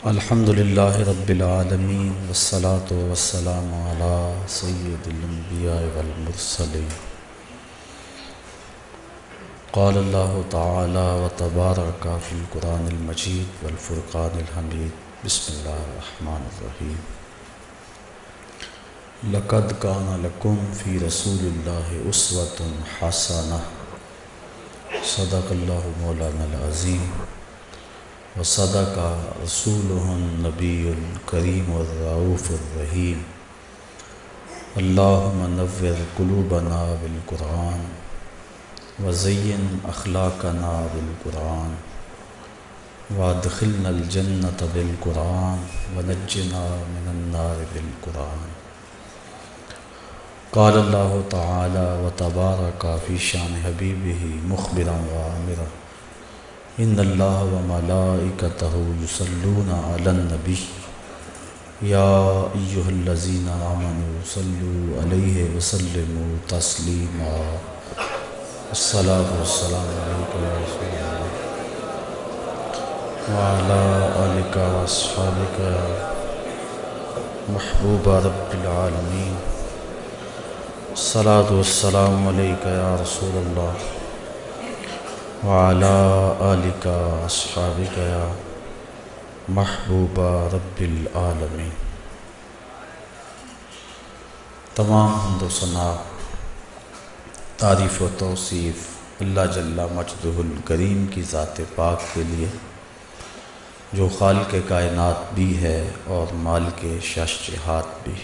الحمد للہ رب العالمین والصلاة والسلام علی سید الانبیاء والمرسلین۔ قال اللہ تعالی وتبارک فی القرآن المجید والفرقان الحمید۔ بسم اللہ الرحمن الرحیم۔ لقد کان لکم فی رسول اللہ اسوۃ حسنہ۔ صدق اللہ مولانا العظیم وصدق رسولہ النبی الکریم الرؤوف الرحیم۔ اللہم نور قلوبنا بالقرآن وزین اخلاقنا بالقرآن وادخلنا الجنۃ بالقرآن ونجنا من النار بالقرآن۔ قال اللہ تعالی وتبارک فی شان حبیبہ مخبرا وآمرا۔ ان اللہ وملائکتہ یصلون علی النبی یا ایہا الذین آمنوا صلوا علیہ وسلموا تسلیما۔ الصلاۃ والسلام علیک یا رسول اللہ وعلی آلک واصحابک یا محبوب رب العالمین۔ الصلاۃ والسلام علیک یا رسول اللہ وعلی آلک واصحابک یا محبوب رب العالمین۔ تمام حمد و ثنا، تعریف و توصیف اللہ جل مجدہ الکریم کی ذات پاک کے لیے، جو خالق کائنات بھی ہے اور مالک شش جہات بھی۔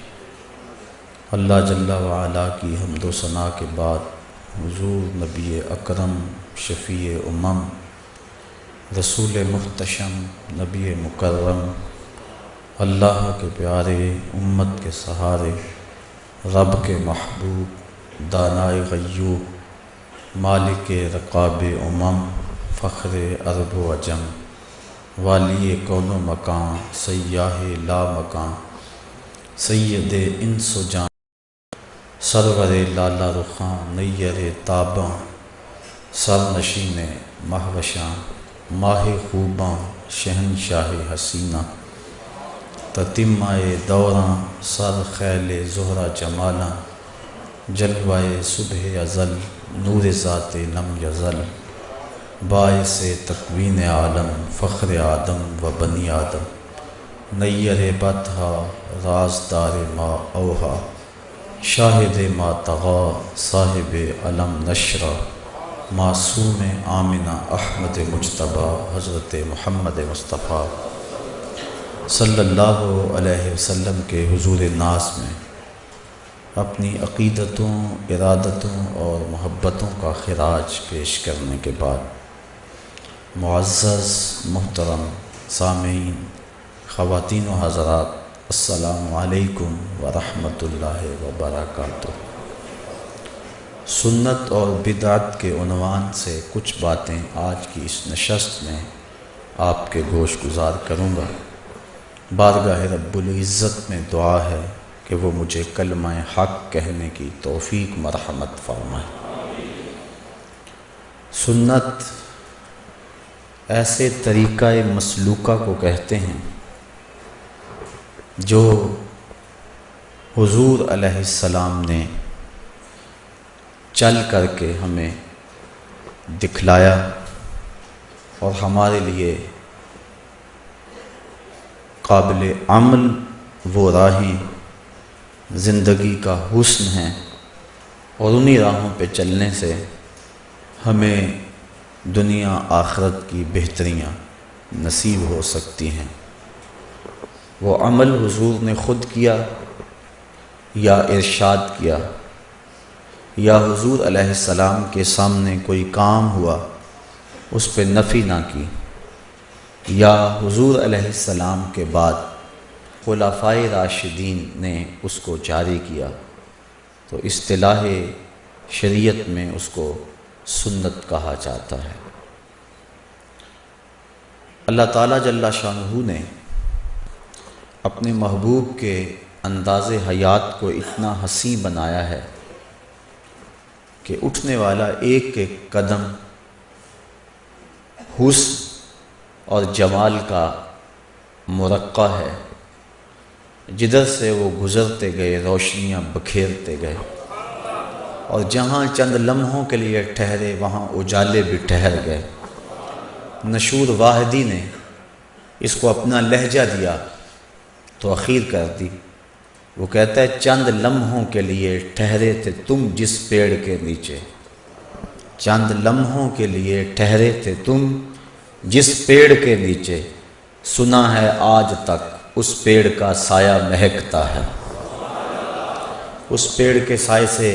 اللہ جل وعلا کی حمد و ثنا کے بعد حضور نبی اکرم شفیع امم رسول محتشم نبی مکرم، اللہ کے پیارے، امت کے سہارے، رب کے محبوب، دانائے غیوب، مالک رقاب امم، فخر عرب و عجم، والی کون و مکان، سیاہ لا مکان، سید انس و جان، سرور لالا رخاں، نیر تاباں، سرنشین مہوشاں، ماہ خوباں، شہنشاہ حسینہ، تتمہ دوراں، سر خیل زہرہ جمالاں، جلوہ صبح ازل، نور ذات لم یزل، باعث تکوین عالم، فخر آدم و بنی آدم، نیر بطحا، رازدار ما اوہا، شاہد ما طغا، صاحب علم نشرہ، معصوم آمنہ احمد مجتبیٰ، حضرت محمد مصطفیٰ صلی اللہ علیہ وسلم کے حضور ناز میں اپنی عقیدتوں، ارادتوں اور محبتوں کا خراج پیش کرنے کے بعد، معزز محترم سامعین، خواتین و حضرات، السلام علیکم ورحمۃ اللہ وبرکاتہ۔ سنت اور بدعت کے عنوان سے کچھ باتیں آج کی اس نشست میں آپ کے گوش گزار کروں گا۔ بارگاہ رب العزت میں دعا ہے کہ وہ مجھے کلمہ حق کہنے کی توفیق مرحمت فرمائے۔ سنت ایسے طریقہ مسلوکہ کو کہتے ہیں جو حضور علیہ السلام نے چل کر کے ہمیں دکھلایا اور ہمارے لیے قابل عمل وہ راہیں زندگی کا حسن ہیں، اور انہی راہوں پہ چلنے سے ہمیں دنیا آخرت کی بہتریاں نصیب ہو سکتی ہیں۔ وہ عمل حضور نے خود کیا یا ارشاد کیا، یا حضور علیہ السلام کے سامنے کوئی کام ہوا اس پہ نفی نہ کی، یا حضور علیہ السلام کے بعد خلفائے راشدین نے اس کو جاری کیا، تو اصطلاح شریعت میں اس کو سنت کہا جاتا ہے۔ اللہ تعالیٰ جل شانہ نے اپنے محبوب کے انداز حیات کو اتنا حسین بنایا ہے کہ اٹھنے والا ایک ایک قدم حسن اور جمال کا مرقع ہے، جدھر سے وہ گزرتے گئے روشنیاں بکھیرتے گئے، اور جہاں چند لمحوں کے لیے ٹھہرے وہاں اجالے بھی ٹھہر گئے۔ نشور واحدی نے اس کو اپنا لہجہ دیا تو اخیر کر دی۔ وہ کہتا ہے چند لمحوں کے لیے ٹھہرے تھے تم جس پیڑ کے نیچے، چند لمحوں کے لیے ٹھہرے تھے تم جس پیڑ کے نیچے، سنا ہے آج تک اس پیڑ کا سایہ مہکتا ہے۔ اس پیڑ کے سائے سے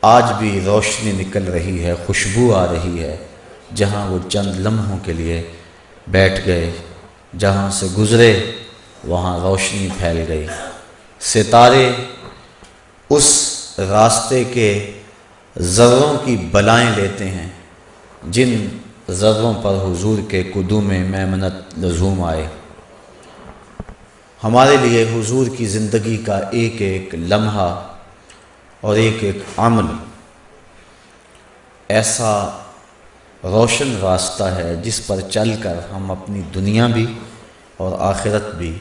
آج بھی روشنی نکل رہی ہے، خوشبو آ رہی ہے۔ جہاں وہ چند لمحوں کے لیے بیٹھ گئے، جہاں سے گزرے وہاں روشنی پھیل گئی۔ ستارے اس راستے کے ذروں کی بلائیں لیتے ہیں جن ذروں پر حضور کے قدوم میمنت لزوم آئے۔ ہمارے لیے حضور کی زندگی کا ایک ایک لمحہ اور ایک ایک عمل ایسا روشن راستہ ہے جس پر چل کر ہم اپنی دنیا بھی اور آخرت بھی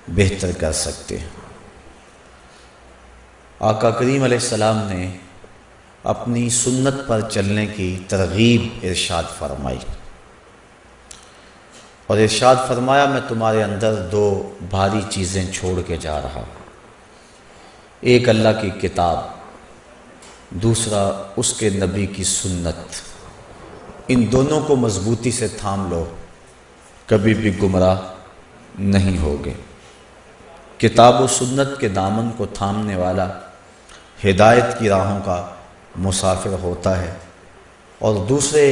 بہتر کر سکتے ہیں۔ آقا کریم علیہ السلام نے اپنی سنت پر چلنے کی ترغیب ارشاد فرمائی، اور ارشاد فرمایا میں تمہارے اندر دو بھاری چیزیں چھوڑ کے جا رہا ہوں، ایک اللہ کی کتاب، دوسرا اس کے نبی کی سنت۔ ان دونوں کو مضبوطی سے تھام لو، کبھی بھی گمراہ نہیں ہوگے۔ کتاب و سنت کے دامن کو تھامنے والا ہدایت کی راہوں کا مسافر ہوتا ہے۔ اور دوسرے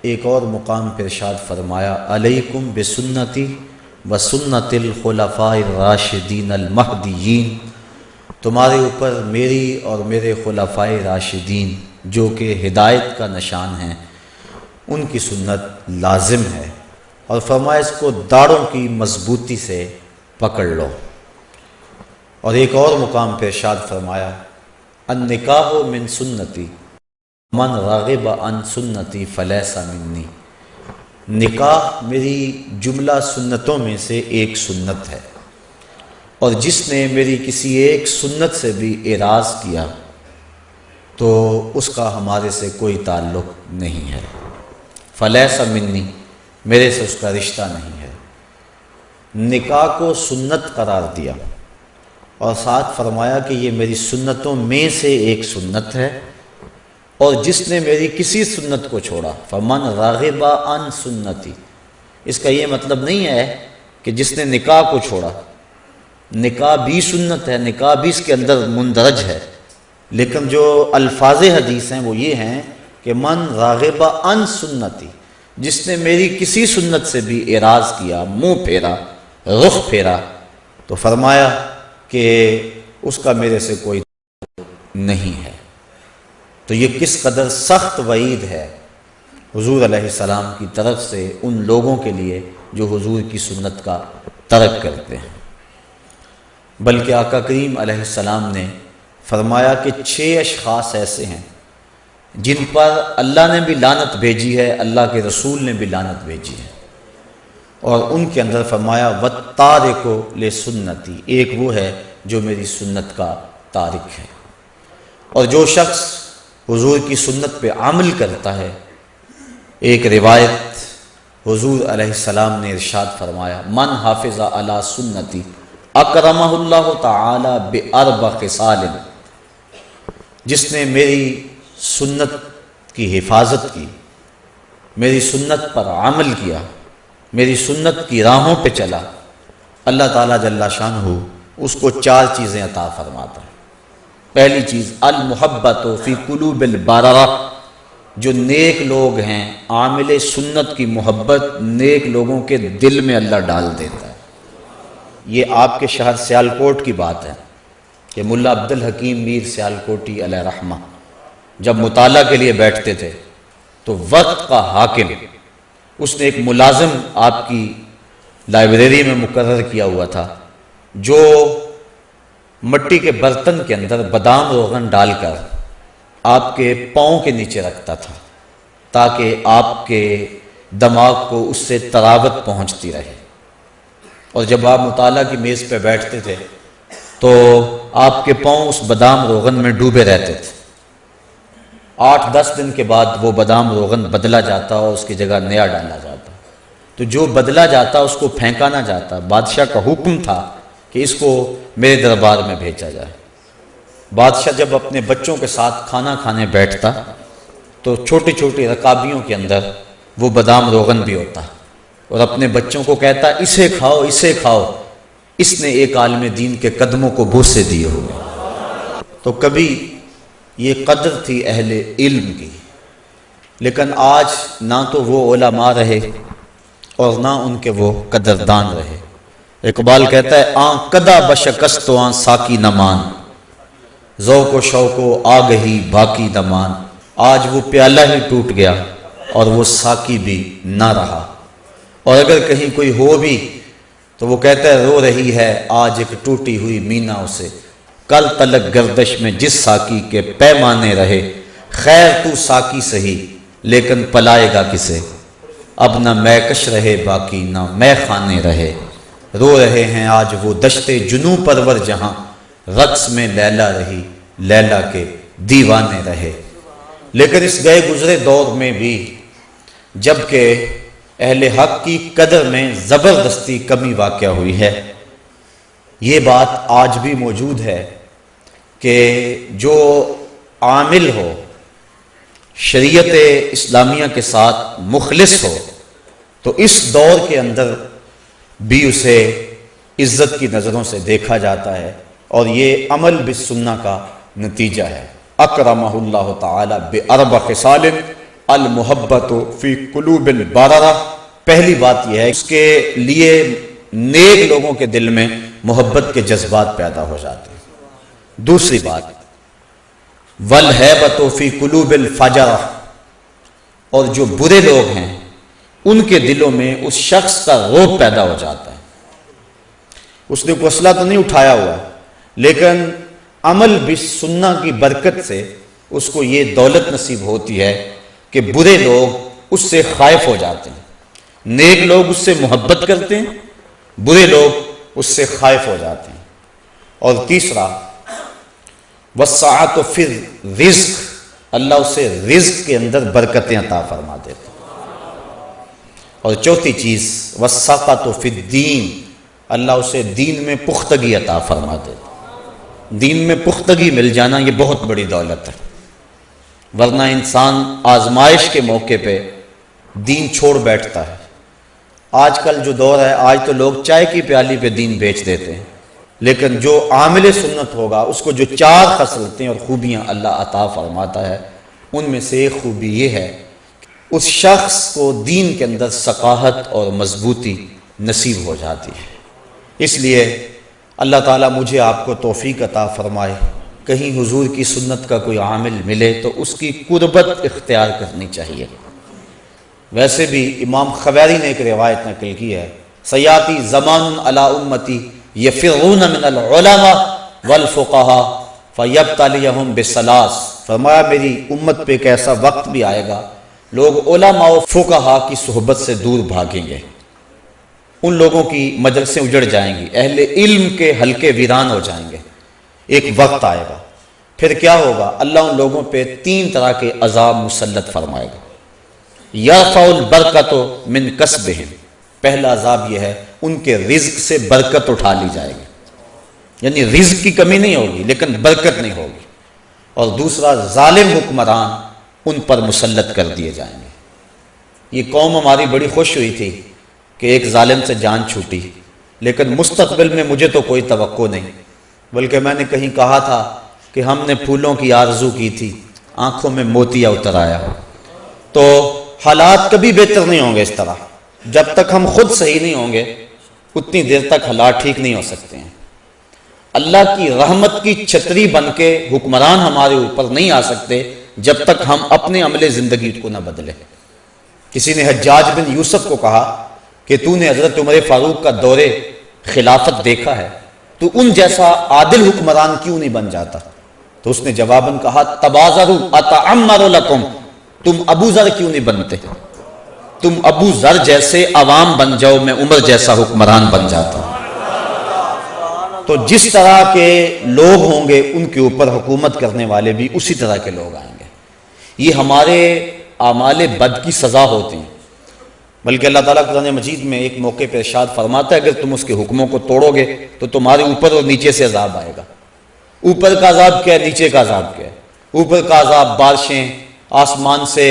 ایک اور مقام پر ارشاد فرمایا علیکم بسنتی و سنت الخلفاء الراشدین المہدیین، تمہارے اوپر میری اور میرے خلفاء راشدین جو کہ ہدایت کا نشان ہیں ان کی سنت لازم ہے، اور فرمایا اس کو داڑوں کی مضبوطی سے پکڑ لو۔ اور ایک اور مقام پہ ارشاد فرمایا النکاح من سنتی من راغب عن سنتی فلیس منی، نکاح میری جملہ سنتوں میں سے ایک سنت ہے، اور جس نے میری کسی ایک سنت سے بھی اعراض کیا تو اس کا ہمارے سے کوئی تعلق نہیں ہے۔ فلیس منی، میرے سے اس کا رشتہ نہیں ہے۔ نکاح کو سنت قرار دیا اور ساتھ فرمایا کہ یہ میری سنتوں میں سے ایک سنت ہے، اور جس نے میری کسی سنت کو چھوڑا فمن راغب عن سنتی، اس کا یہ مطلب نہیں ہے کہ جس نے نکاح کو چھوڑا، نکاح بھی سنت ہے، نکاح بھی اس کے اندر مندرج ہے، لیکن جو الفاظ حدیث ہیں وہ یہ ہیں کہ من راغب عن سنتی، جس نے میری کسی سنت سے بھی اعراض کیا، منہ پھیرا، رخ پھیرا، تو فرمایا کہ اس کا میرے سے کوئی نہیں ہے۔ تو یہ کس قدر سخت وعید ہے حضور علیہ السلام کی طرف سے ان لوگوں کے لیے جو حضور کی سنت کا ترک کرتے ہیں۔ بلکہ آقا کریم علیہ السلام نے فرمایا کہ 6 اشخاص ایسے ہیں جن پر اللہ نے بھی لعنت بھیجی ہے، اللہ کے رسول نے بھی لعنت بھیجی ہے، اور ان کے اندر فرمایا وَالتَّارِكُ لِسُنَّتِي، ایک وہ ہے جو میری سنت کا تارک ہے۔ اور جو شخص حضور کی سنت پہ عمل کرتا ہے، ایک روایت حضور علیہ السلام نے ارشاد فرمایا من حافظ علی سنتی اکرمہ اللہ تعالی باربع خصال، جس نے میری سنت کی حفاظت کی، میری سنت پر عمل کیا، میری سنت کی راہوں پہ چلا، اللہ تعالیٰ جل شانہ اس کو 4 چیزیں عطا فرماتا ہے۔ پہلی چیز المحبت فی قلوب البررہ، جو نیک لوگ ہیں عامل سنت کی محبت نیک لوگوں کے دل میں اللہ ڈال دیتا ہے۔ یہ آپ کے شہر سیالکوٹ کی بات ہے کہ ملا عبد الحکیم میر سیالکوٹی علیہ رحمہ جب مطالعہ کے لیے بیٹھتے تھے تو وقت کا حاکم، اس نے ایک ملازم آپ کی لائبریری میں مقرر کیا ہوا تھا جو مٹی کے برتن کے اندر بادام روغن ڈال کر آپ کے پاؤں کے نیچے رکھتا تھا تاکہ آپ کے دماغ کو اس سے تراوت پہنچتی رہے۔ اور جب آپ مطالعہ کی میز پہ بیٹھتے تھے تو آپ کے پاؤں اس بادام روغن میں ڈوبے رہتے تھے۔ 8-10 دن کے بعد وہ بادام روغن بدلا جاتا اور اس کی جگہ نیا ڈالا جاتا، تو جو بدلا جاتا اس کو پھینکا نہ جاتا۔ بادشاہ کا حکم تھا کہ اس کو میرے دربار میں بھیجا جائے۔ بادشاہ جب اپنے بچوں کے ساتھ کھانا کھانے بیٹھتا تو چھوٹی چھوٹی رکابیوں کے اندر وہ بادام روغن بھی ہوتا اور اپنے بچوں کو کہتا اسے کھاؤ اسے کھاؤ، اس نے ایک عالم دین کے قدموں کو بوسے دیے ہوئے۔ تو کبھی یہ قدر تھی اہل علم کی، لیکن آج نہ تو وہ علماء رہے اور نہ ان کے وہ قدردان رہے۔ اقبال کہتا ہے آن قدا بشکست و آن ساکی نمان، ذوق و شوق و آگہی باقی نمان۔ آج وہ پیالہ ہی ٹوٹ گیا اور وہ ساکی بھی نہ رہا، اور اگر کہیں کوئی ہو بھی تو وہ کہتا ہے رو رہی ہے آج ایک ٹوٹی ہوئی مینا اسے، کل تلک گردش میں جس ساکی کے پیمانے رہے، خیر تو ساکی سہی لیکن پلائے گا کسے، اب نہ میکش رہے باقی نہ میں خانے رہے۔ رو رہے ہیں آج وہ دشتے جنوں پرور جہاں، رقص میں لیلا رہی لیلا کے دیوانے رہے۔ لیکن اس گئے گزرے دور میں بھی جب کہ اہل حق کی قدر میں زبردستی کمی واقع ہوئی ہے، یہ بات آج بھی موجود ہے کہ جو عامل ہو، شریعت اسلامیہ کے ساتھ مخلص ہو، تو اس دور کے اندر بھی اسے عزت کی نظروں سے دیکھا جاتا ہے، اور یہ عمل بالسنہ کا نتیجہ ہے۔ اکرمہ اللہ تعالی باربع خصال المحبت فی قلوب البررہ۔ پہلی بات یہ ہے اس کے لیے نیک لوگوں کے دل میں محبت کے جذبات پیدا ہو جاتے ہیں۔ دوسری بات والہیبۃ فی قلوب الفجرہ، اور جو برے لوگ ہیں ان کے دلوں میں اس شخص کا رعب پیدا ہو جاتا ہے۔ اس نے کوئی اسلحہ تو نہیں اٹھایا ہوا، لیکن عمل بالسنہ کی برکت سے اس کو یہ دولت نصیب ہوتی ہے کہ برے لوگ اس سے خائف ہو جاتے ہیں، نیک لوگ اس سے محبت کرتے ہیں، برے لوگ اس سے خائف ہو جاتے ہیں۔ اور تیسرا والسعۃ فی الرزق، اللہ اسے رزق کے اندر برکتیں عطا فرما دیتے ہیں۔ اور چوتھی چیز والسقۃ فی الدین، اللہ اسے دین میں پختگی عطا فرما دیتے ہیں۔ دین میں پختگی مل جانا یہ بہت بڑی دولت ہے، ورنہ انسان آزمائش کے موقع پہ دین چھوڑ بیٹھتا ہے۔ آج کل جو دور ہے، آج تو لوگ چائے کی پیالی پہ دین بیچ دیتے ہیں، لیکن جو عامل سنت ہوگا اس کو جو 4 خصلتیں اور خوبیاں اللہ عطا فرماتا ہے، ان میں سے ایک خوبی یہ ہے کہ اس شخص کو دین کے اندر ثقافت اور مضبوطی نصیب ہو جاتی ہے۔ اس لیے اللہ تعالیٰ مجھے آپ کو توفیق عطا فرمائے، کہیں حضور کی سنت کا کوئی عامل ملے تو اس کی قربت اختیار کرنی چاہیے۔ ویسے بھی امام خبیری نے ایک روایت نقل کی ہے، سیاتی زمان علی امتی یفرون من العلماء والفقہاء فیبتلیہم بثلاث، فرمایا میری امت پہ ایک ایسا وقت بھی آئے گا لوگ علماء و فقہاء کی صحبت سے دور بھاگیں گے، ان لوگوں کی مجلسیں اجڑ جائیں گی، اہل علم کے حلقے ویران ہو جائیں گے۔ ایک وقت آئے گا، پھر کیا ہوگا؟ اللہ ان لوگوں پہ 3 طرح کے عذاب مسلط فرمائے گا۔ یرفع البرکۃ من کسبہم، پہلا عذاب یہ ہے ان کے رزق سے برکت اٹھا لی جائے گی، یعنی رزق کی کمی نہیں ہوگی لیکن برکت نہیں ہوگی۔ اور دوسرا ظالم حکمران ان پر مسلط کر دیے جائیں گے۔ یہ قوم ہماری بڑی خوش ہوئی تھی کہ ایک ظالم سے جان چھوٹی، لیکن مستقبل میں مجھے تو کوئی توقع نہیں، بلکہ میں نے کہیں کہا تھا کہ ہم نے پھولوں کی آرزو کی تھی، آنکھوں میں موتیا اتر آیا۔ تو حالات کبھی بہتر نہیں ہوں گے اس طرح، جب تک ہم خود صحیح نہیں ہوں گے اتنی دیر تک حالات ٹھیک نہیں ہو سکتے ہیں۔ اللہ کی رحمت کی چھتری بن کے حکمران ہمارے اوپر نہیں آ سکتے جب تک ہم اپنے عمل زندگی کو نہ بدلیں۔ کسی نے حجاج بن یوسف کو کہا کہ تو نے حضرت عمر فاروق کا دور خلافت دیکھا ہے، تو ان جیسا عادل حکمران کیوں نہیں بن جاتا؟ تو اس نے جواباً کہا تبازروا اتعمر لکم، تم ابو ذر کیوں نہیں بنتے؟ تم ابو ذر جیسے عوام بن جاؤ، میں عمر جیسا حکمران بن جاتا ہوں۔ تو جس طرح کے لوگ ہوں گے ان کے اوپر حکومت کرنے والے بھی اسی طرح کے لوگ آئیں گے۔ یہ ہمارے اعمال بد کی سزا ہوتی ہیں، بلکہ اللہ تعالیٰ قرآن مجید میں ایک موقع پہ ارشاد فرماتا ہے اگر تم اس کے حکموں کو توڑو گے تو تمہارے اوپر اور نیچے سے عذاب آئے گا۔ اوپر کا عذاب کیا ہے، نیچے کا عذاب کیا ہے؟ اوپر کا عذاب بارشیں، آسمان سے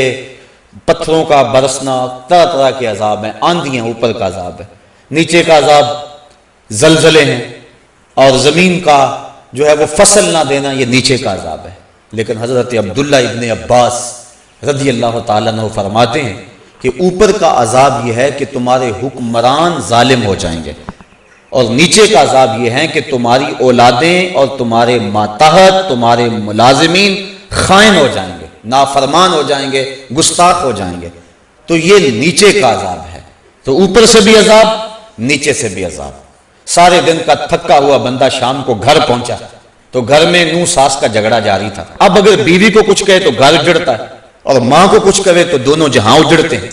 پتھروں کا برسنا، طرح طرح کے عذاب ہیں، آندھیاں اوپر کا عذاب ہے۔ نیچے کا عذاب زلزلے ہیں، اور زمین کا جو ہے وہ فصل نہ دینا، یہ نیچے کا عذاب ہے۔ لیکن حضرت عبداللہ ابن عباس رضی اللہ تعالیٰ عنہ فرماتے ہیں کہ اوپر کا عذاب یہ ہے کہ تمہارے حکمران ظالم ہو جائیں گے، اور نیچے کا عذاب یہ ہے کہ تمہاری اولادیں اور تمہارے ماتحت تمہارے ملازمین خائن ہو جائیں گے، نافرمان ہو جائیں گے، گستاخ ہو جائیں گے۔ تو یہ نیچے کا عذاب ہے۔ تو اوپر سے بھی عذاب، نیچے سے بھی عذاب۔ سارے دن کا تھکا ہوا بندہ شام کو گھر پہنچا تو گھر میں نو ساس کا جھگڑا جاری تھا۔ اب اگر بیوی کو کچھ کہے تو گھر اجڑتا ہے، اور ماں کو کچھ کہے تو دونوں جہاں اجڑتے ہیں۔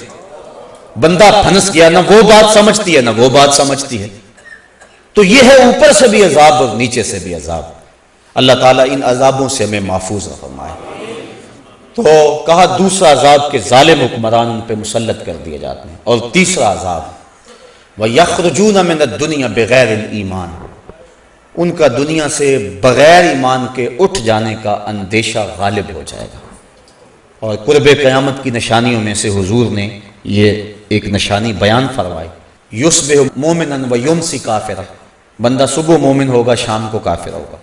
بندہ پھنس گیا، نہ وہ بات سمجھتی ہے نہ وہ بات سمجھتی ہے۔ تو یہ ہے اوپر سے بھی عذاب اور نیچے سے بھی عذاب۔ اللہ تعالیٰ ان عذابوں سے ہمیں محفوظ فرمائے۔ تو کہا دوسرا عذاب کہ ظالم حکمران ان پہ مسلط کر دیے جاتے ہیں، اور تیسرا عذاب وَيَخْرُجُونَ مِنَ الدُّنْيَا بِغَيْرِ الْإِيمَانِ، ان کا دنیا سے بغیر ایمان کے اٹھ جانے کا اندیشہ غالب ہو جائے گا۔ اور قرب قیامت کی نشانیوں میں سے حضور نے یہ ایک نشانی بیان فرمائی، یُصْبِحُ مُؤْمِنًا وَيُمْسِی کافرًا، بندہ صبح مومن ہوگا شام کو کافر ہوگا،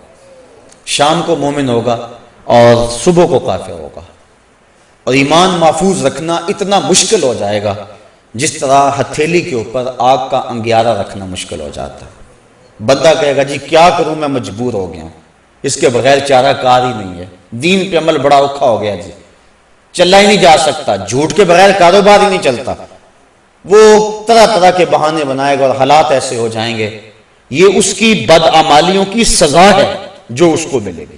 شام کو مومن ہوگا اور صبح کو کافر ہوگا۔ اور ایمان محفوظ رکھنا اتنا مشکل ہو جائے گا جس طرح ہتھیلی کے اوپر آگ کا انگیارہ رکھنا مشکل ہو جاتا ہے۔ بندہ کہے گا جی کیا کروں، میں مجبور ہو گیا ہوں، اس کے بغیر چارہ کار ہی نہیں ہے، دین پہ عمل بڑا اوکھا ہو گیا جی، چلا ہی نہیں جا سکتا، جھوٹ کے بغیر کاروبار ہی نہیں چلتا۔ وہ طرح طرح کے بہانے بنائے گا اور حالات ایسے ہو جائیں گے۔ یہ اس کی بدعمالیوں کی سزا ہے جو اس کو ملے گی،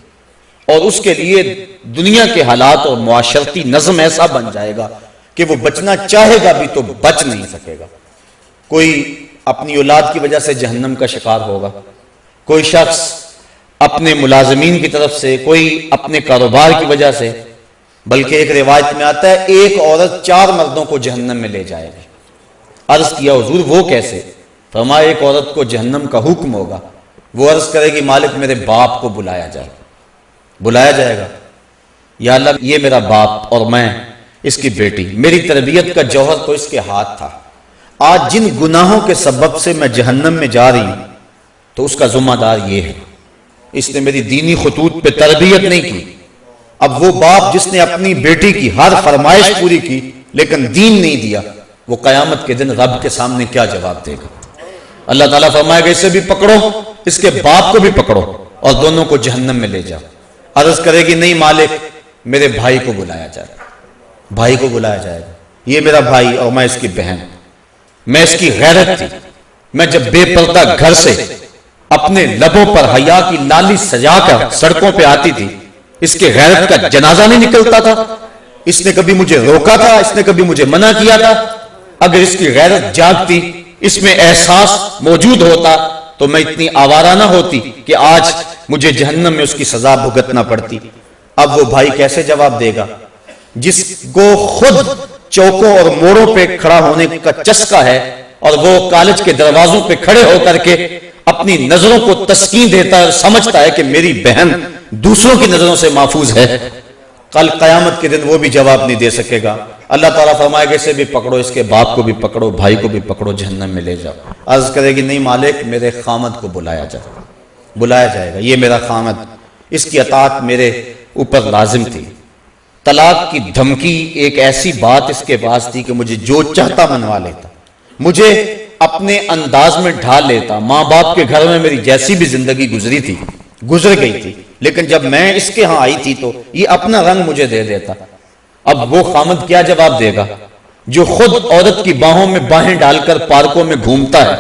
اور اس کے لیے دنیا کے حالات اور معاشرتی نظم ایسا بن جائے گا کہ وہ بچنا چاہے گا بھی تو بچ نہیں سکے گا۔ کوئی اپنی اولاد کی وجہ سے جہنم کا شکار ہوگا، کوئی شخص اپنے ملازمین کی طرف سے، کوئی اپنے کاروبار کی وجہ سے، بلکہ ایک روایت میں آتا ہے ایک عورت 4 مردوں کو جہنم میں لے جائے گی۔ عرض کیا حضور وہ کیسے؟ فرمایا ایک عورت کو جہنم کا حکم ہوگا، وہ عرض کرے گی مالک میرے باپ کو بلایا جائے، بلایا جائے گا، یا اللہ یہ میرا باپ اور میں اس کی بیٹی، میری تربیت کا جوہر تو اس کے ہاتھ تھا، آج جن گناہوں کے سبب سے میں جہنم میں جا رہی ہوں تو اس کا ذمہ دار یہ ہے، اس نے میری دینی خطوط پہ تربیت نہیں کی۔ اب وہ باپ جس نے اپنی بیٹی کی ہر فرمائش پوری کی لیکن دین نہیں دیا، وہ قیامت کے دن رب کے سامنے کیا جواب دے گا؟ اللہ تعالیٰ فرمائے گا اسے بھی پکڑو، اس کے باپ کو بھی پکڑو اور دونوں کو جہنم میں لے جاؤ۔ عرض کرے گی نہیں مالک میرے بھائی کو بلایا جائے، بھائی کو بلایا جائے گا، یہ میرا بھائی اور میں اس کی بہن، میں اس کی غیرت تھی، میں جب بے پردہ گھر سے اپنے لبوں پر حیا کی لالی سجا کر سڑکوں پہ آتی تھی، اس کے غیرت کا جنازہ نہیں نکلتا تھا، اس نے کبھی مجھے روکا تھا، اس نے کبھی مجھے منع کیا تھا؟ اگر اس کی غیرت جاگتی، اس میں احساس موجود ہوتا تو میں اتنی آوارہ نہ ہوتی کہ آج مجھے جہنم میں اس کی سزا بھگتنا پڑتی۔ اب وہ بھائی کیسے جواب دے گا جس کو خود چوکوں اور موڑوں پہ کھڑا ہونے کا چسکا ہے، اور وہ کالج کے دروازوں پہ کھڑے ہو کر کے اپنی نظروں کو تسکین دیتا ہے اور سمجھتا ہے کہ میری بہن دوسروں کی نظروں سے محفوظ ہے؟ کل قیامت کے دن وہ بھی جواب نہیں دے سکے گا۔ اللہ تعالیٰ فرمائے گا اسے بھی پکڑو، اس کے باپ کو بھی پکڑو، بھائی کو بھی پکڑو، جہنم میں لے جاؤ۔ عرض کرے گی نہیں مالک میرے خامد کو بلایا جائے، بلایا جائے گا، یہ میرا خامد، اس کی اطاعت میرے اوپر لازم تھی۔ طلاق کی دھمکی ایک ایسی بات اس کے پاس تھی کہ مجھے جو چاہتا منوا لیتا، مجھے اپنے انداز میں ڈھال لیتا۔ ماں باپ کے گھر میں میری جیسی بھی زندگی گزری تھی، گزر گئی تھی، لیکن جب میں اس کے ہاں آئی تھی تو یہ اپنا رنگ مجھے دے دیتا۔ اب وہ خامد کیا جواب دے گا جو خود عورت کی باہوں میں باہیں ڈال کر پارکوں میں گھومتا ہے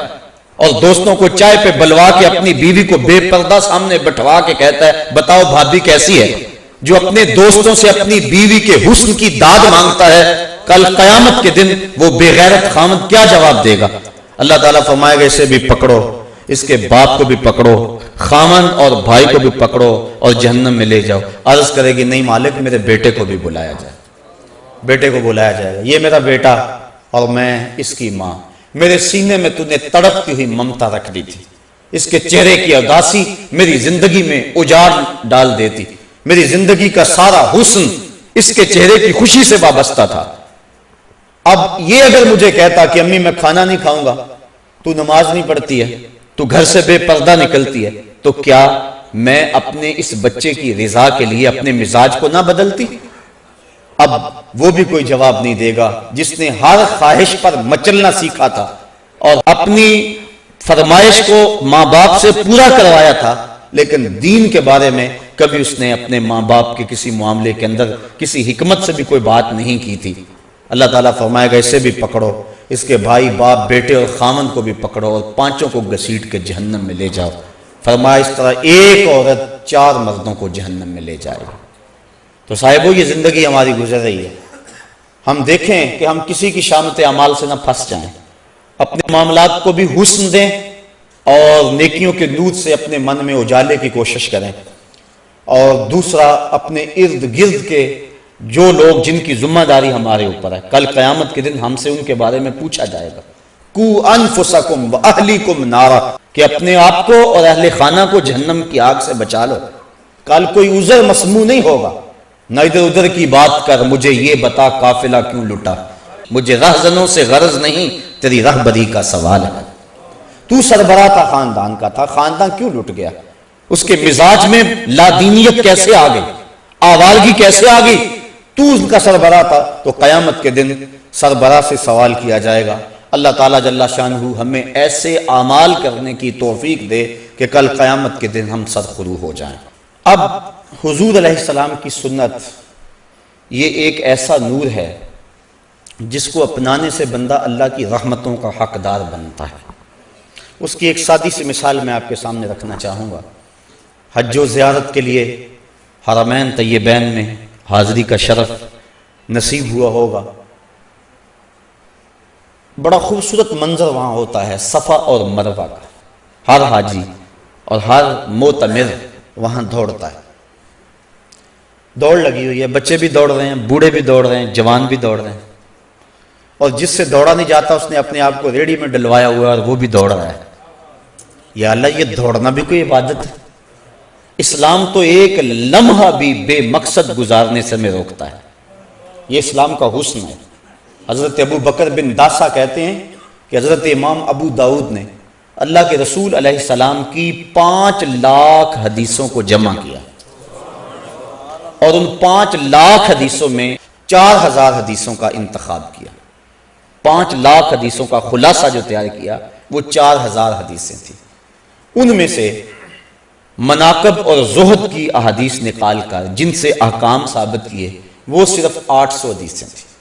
اور دوستوں کو چائے پہ بلوا کے اپنی بیوی کو بے پردہ سامنے بٹھوا کے کہتا ہے بتاؤ بھابھی کیسی ہے، جو اپنے دوستوں سے اپنی بیوی کے حسن کی داد مانگتا ہے کل قیامت کے دن وہ بے غیرت خامد کیا جواب دے گا؟ اللہ تعالیٰ فرمائے گا اسے بھی پکڑو، اس کے باپ کو بھی پکڑو، خامد اور بھائی کو بھی پکڑو اور جہنم میں لے جاؤ۔ عرض کرے گی نہیں مالک، میرے بیٹے کو بھی بلایا جائے، بیٹے کو بلایا جائے گا، یہ میرا بیٹا اور میں اس کی ماں، میرے سینے میں تو نے تڑپتی ہوئی ممتا رکھ دی تھی، اس کے چہرے کی اداسی میری زندگی میں اجاڑ ڈال دیتی، میری زندگی کا سارا حسن اس کے چہرے کی خوشی سے وابستہ تھا۔ اب یہ اگر مجھے کہتا کہ امی میں کھانا نہیں کھاؤں گا، تو نماز نہیں پڑھتی ہے، تو گھر سے بے پردہ نکلتی ہے، تو کیا میں اپنے اس بچے کی رضا کے لیے اپنے مزاج کو نہ بدلتی؟ اب وہ بھی کوئی جواب نہیں دے گا جس نے ہر خواہش پر مچلنا سیکھا تھا اور اپنی فرمائش کو ماں باپ سے پورا کروایا تھا، لیکن دین کے بارے میں کبھی اس نے اپنے ماں باپ کے کسی معاملے کے اندر کسی حکمت سے بھی کوئی بات نہیں کی تھی۔ اللہ تعالیٰ فرمائے گا اسے بھی پکڑو، اس کے بھائی باپ بیٹے اور خامن کو بھی پکڑو اور پانچوں کو گھسیٹ کے جہنم میں لے جاؤ۔ فرمایا اس طرح ایک عورت 4 مردوں کو جہنم میں لے جائے گی۔ تو صاحبو یہ زندگی ہماری گزر رہی ہے، ہم دیکھیں کہ ہم کسی کی شامت اعمال سے نہ پھنس جائیں، اپنے معاملات کو بھی حسن دیں اور نیکیوں کے نور سے اپنے من میں اجالے کی کوشش کریں، اور دوسرا اپنے ارد گرد کے جو لوگ جن کی ذمہ داری ہمارے اوپر ہے، کل قیامت کے دن ہم سے ان کے بارے میں پوچھا جائے گا۔ کو انفسکم واہلیکم نارا، کہ اپنے آپ کو اور اہل خانہ کو جہنم کی آگ سے بچا لو۔ کل کوئی عذر مسموع نہیں ہوگا، نہ ادھر ادھر کی بات کر، مجھے یہ بتا قافلہ کیوں لٹا، مجھے رہزنوں سے غرض نہیں، تیری رہبری کا سوال ہے۔ تو سربراہ تھا خاندان کا، تھا خاندان کیوں لٹ گیا؟ اس کے مزاج میں لادینیت کیسے آ گئی، آوارگی کیسے آ گئی؟ تو اس کا سربراہ تھا، تو قیامت کے دن سربراہ سے سوال کیا جائے گا۔ اللہ تعالیٰ جل شانہ ہمیں ایسے اعمال کرنے کی توفیق دے کہ کل قیامت کے دن ہم سرخرو ہو جائیں۔ اب حضور علیہ السلام کی سنت یہ ایک ایسا نور ہے جس کو اپنانے سے بندہ اللہ کی رحمتوں کا حقدار بنتا ہے۔ اس کی ایک سادی سی مثال میں آپ کے سامنے رکھنا چاہوں گا۔ حج و زیارت کے لیے حرمین طیبین میں حاضری کا شرف نصیب ہوا ہوگا، بڑا خوبصورت منظر وہاں ہوتا ہے، صفا اور مروہ کا۔ ہر حاجی اور ہر معتمر وہاں دوڑتا ہے، دوڑ لگی ہوئی ہے، بچے بھی دوڑ رہے ہیں، بوڑھے بھی دوڑ رہے ہیں، جوان بھی دوڑ رہے ہیں، اور جس سے دوڑا نہیں جاتا اس نے اپنے آپ کو ریڑھی میں ڈلوایا ہوا ہے اور وہ بھی دوڑ رہا ہے۔ یا اللہ، یہ دوڑنا بھی کوئی عبادت ہے؟ اسلام تو ایک لمحہ بھی بے مقصد گزارنے سے میں روکتا ہے، یہ اسلام کا حسن ہے۔ حضرت ابو بکر بن داسا کہتے ہیں کہ حضرت امام ابو داؤد نے اللہ کے رسول علیہ السلام کی 5 لاکھ حدیثوں کو جمع کیا، اور ان 5 لاکھ حدیثوں میں 4000 حدیثوں کا انتخاب کیا۔ 5 لاکھ حدیثوں کا خلاصہ جو تیار کیا وہ 4000 حدیثیں تھیں۔ ان میں سے مناقب اور زہد کی احادیث نکال کر جن سے احکام ثابت کیے وہ صرف 800 حدیثیں تھیں،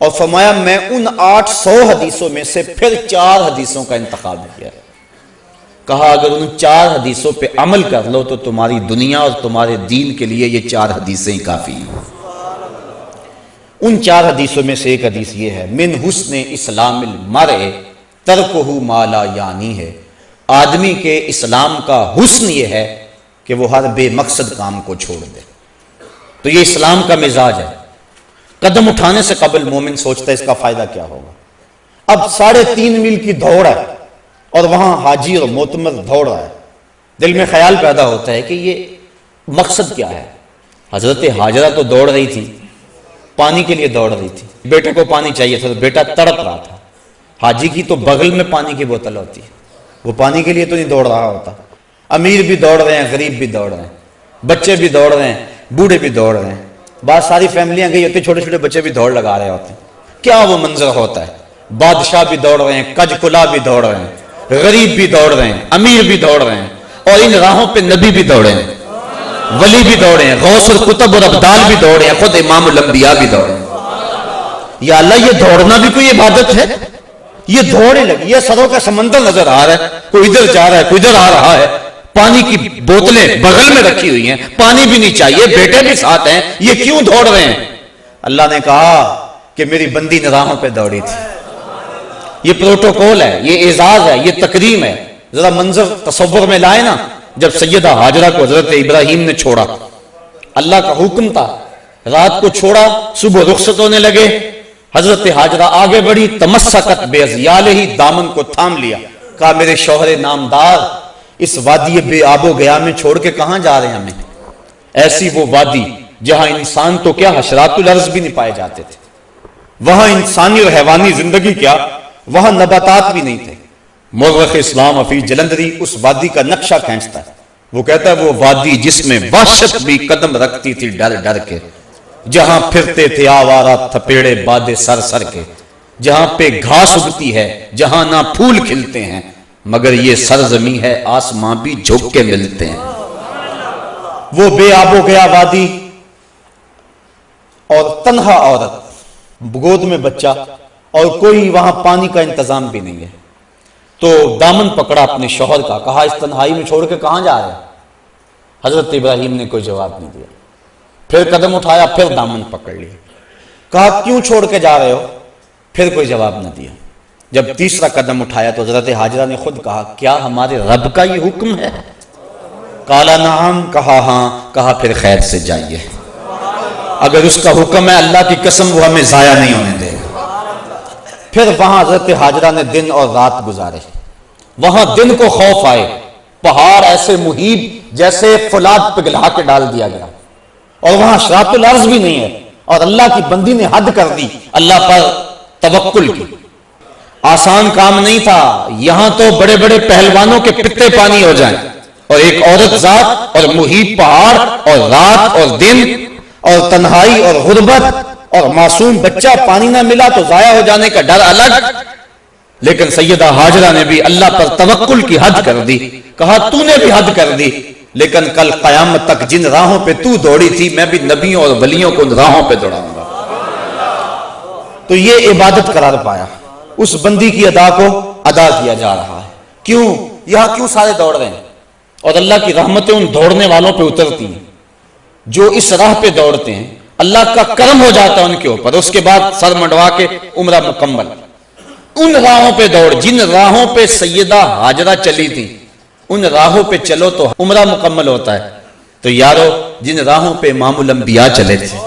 اور فرمایا میں ان 800 حدیثوں میں سے پھر 4 حدیثوں کا انتخاب کیا۔ کہا اگر ان 4 حدیثوں پہ عمل کر لو تو تمہاری دنیا اور تمہارے دین کے لیے یہ 4 حدیثیں ہی کافی ہیں۔ ان 4 حدیثوں میں سے ایک حدیث یہ ہے، من حسن اسلام المرء ترکہ ما لا یعنی ہے، آدمی کے اسلام کا حسن یہ ہے کہ وہ ہر بے مقصد کام کو چھوڑ دے۔ تو یہ اسلام کا مزاج ہے۔ قدم اٹھانے سے قبل مومن سوچتا ہے اس کا فائدہ کیا ہوگا۔ اب 3.5 میل کی دوڑ ہے اور وہاں حاجی اور معتمر دوڑ رہا ہے، دل میں خیال پیدا ہوتا ہے کہ یہ مقصد کیا ہے۔ حضرت ہاجرہ تو دوڑ رہی تھی، پانی کے لیے دوڑ رہی تھی، بیٹے کو پانی چاہیے تھا تو بیٹا تڑپ رہا تھا۔ حاجی کی تو بغل میں پانی کی بوتل ہوتی ہے، وہ پانی کے لیے تو نہیں دوڑ رہا ہوتا۔ امیر بھی دوڑ رہے ہیں، غریب بھی دوڑ رہے ہیں، بچے بھی دوڑ رہے ہیں، بوڑھے بھی دوڑ رہے ہیں، بعض ساری فیملیاں گئی ہوتی ہیں، چھوٹے چھوٹے بچے بھی دوڑ لگا رہے ہوتے ہیں۔ کیا وہ منظر ہوتا ہے، بادشاہ بھی دوڑ رہے ہیں، کج کلا بھی دوڑ رہے ہیں، غریب بھی دوڑ رہے ہیں، امیر بھی دوڑ رہے ہیں، اور ان راہوں پہ نبی بھی دوڑے ہیں، ولی بھی دوڑے ہیں، غوث القطب اور ابدال بھی دوڑے ہیں، خود امام الانبیاء بھی دوڑے ہیں۔ یا اللہ، یہ دوڑنا بھی کوئی عبادت ہے؟ یہ دوڑے لگی، یہ سروں کا سمندر نظر آ رہا ہے، کوئی ادھر جا رہا ہے، کوئی ادھر آ رہا ہے، پانی کی بوتلیں بغل میں رکھی ہوئی ہیں، پانی بھی نہیں چاہیے، بیٹے بھی ساتھ ہیں، یہ کیوں دوڑ رہے ہیں؟ اللہ نے کہا کہ میری بندی نے راہوں پہ دوڑی تھی. یہ پروٹوکول ہے، یہ اعزاز ہے، یہ تکریم ہے. ذرا منظر تصور میں لائے نا، جب سیدہ ہاجرہ کو حضرت ابراہیم نے چھوڑا، اللہ کا حکم تھا، رات کو چھوڑا، صبح رخصت ہونے لگے، حضرت ہاجرہ آگے بڑھی، تمسکت بعضیالہ، دامن کو تھام لیا، کہا میرے شوہر نامدار اس وادی بے آب و گیا میں چھوڑ کے کہاں جا رہے ہیں ہمیں؟ ایسی وہ وادی جہاں انسان تو کیا حشرات الارض بھی نہیں پائے جاتے تھے، وہاں انسانی اور حیوانی زندگی کیا، وہاں نباتات بھی نہیں تھے. مورخ اسلام حفیظ جلندری اس وادی کا نقشہ کھینچتا ہے. وہ کہتا ہے وہ وادی جس میں وحشت بھی قدم رکھتی تھی ڈر ڈر کے، جہاں پھرتے تھے آوارہ تھپیڑے بادے سر سر کے، جہاں پہ گھاس اگتی ہے، جہاں نہ پھول کھلتے ہیں، مگر یہ سرزمین ہے آسماں بھی جھک کے ملتے ہیں. وہ بے آب و گیا وادی، اور تنہا عورت، گود میں بچہ، اور کوئی وہاں پانی کا انتظام بھی نہیں ہے. تو دامن پکڑا اپنے شوہر کا، کہا اس تنہائی میں چھوڑ کے کہاں جا رہے ہیں؟ حضرت ابراہیم نے کوئی جواب نہیں دیا. پھر قدم اٹھایا، پھر دامن پکڑ لیا، کہا کیوں چھوڑ کے جا رہے ہو؟ پھر کوئی جواب نہ دیا. جب تیسرا قدم اٹھایا تو حضرت ہاجرہ نے خود کہا کیا ہمارے رب کا یہ حکم ہے؟ کالا نعم، کہا ہاں. کہا پھر خیر سے جائیے، اگر اس کا حکم ہے اللہ کی قسم وہ ہمیں ضائع نہیں ہونے دے گا. پھر وہاں حضرت ہاجرہ نے دن اور رات گزارے. وہاں دن کو خوف آئے، پہاڑ ایسے محیط جیسے فولاد پگھلا کے ڈال دیا گیا، اور وہاں اشراط الارض بھی نہیں ہے، اور اللہ کی بندی نے حد کر دی، اللہ پر توکل کی. آسان کام نہیں تھا، یہاں تو بڑے بڑے پہلوانوں کے پتے پانی ہو جائیں، اور ایک عورت ذات اور محیط پہاڑ اور رات اور دن اور تنہائی اور غربت اور معصوم بچہ، پانی نہ ملا تو ضائع ہو جانے کا ڈر الگ. لیکن سیدہ ہاجرہ نے بھی اللہ پر توکل کی حد کر دی، کہا تو نے بھی حد کر دی، لیکن کل قیامت تک جن راہوں پہ تو دوڑی تھی میں بھی نبیوں اور ولیوں کو ان راہوں پہ دوڑاؤں گا. تو یہ عبادت قرار پایا، اس بندی کی ادا کو ادا کیا جا رہا ہے. کیوں یہاں کیوں سارے دوڑ رہے ہیں؟ اور اللہ کی رحمتیں ان دوڑنے والوں پہ اترتی ہیں جو اس راہ پہ دوڑتے ہیں، اللہ کا کرم ہو جاتا ہے ان کے اوپر. اس کے بعد سر منڈوا کے عمرہ مکمل. ان راہوں پہ دوڑ، جن راہوں پہ سیدہ ہاجرہ چلی تھی ان راہوں پہ چلو تو عمرہ مکمل ہوتا ہے. تو یارو جن راہوں پہ امام الانبیاء چلے تھے،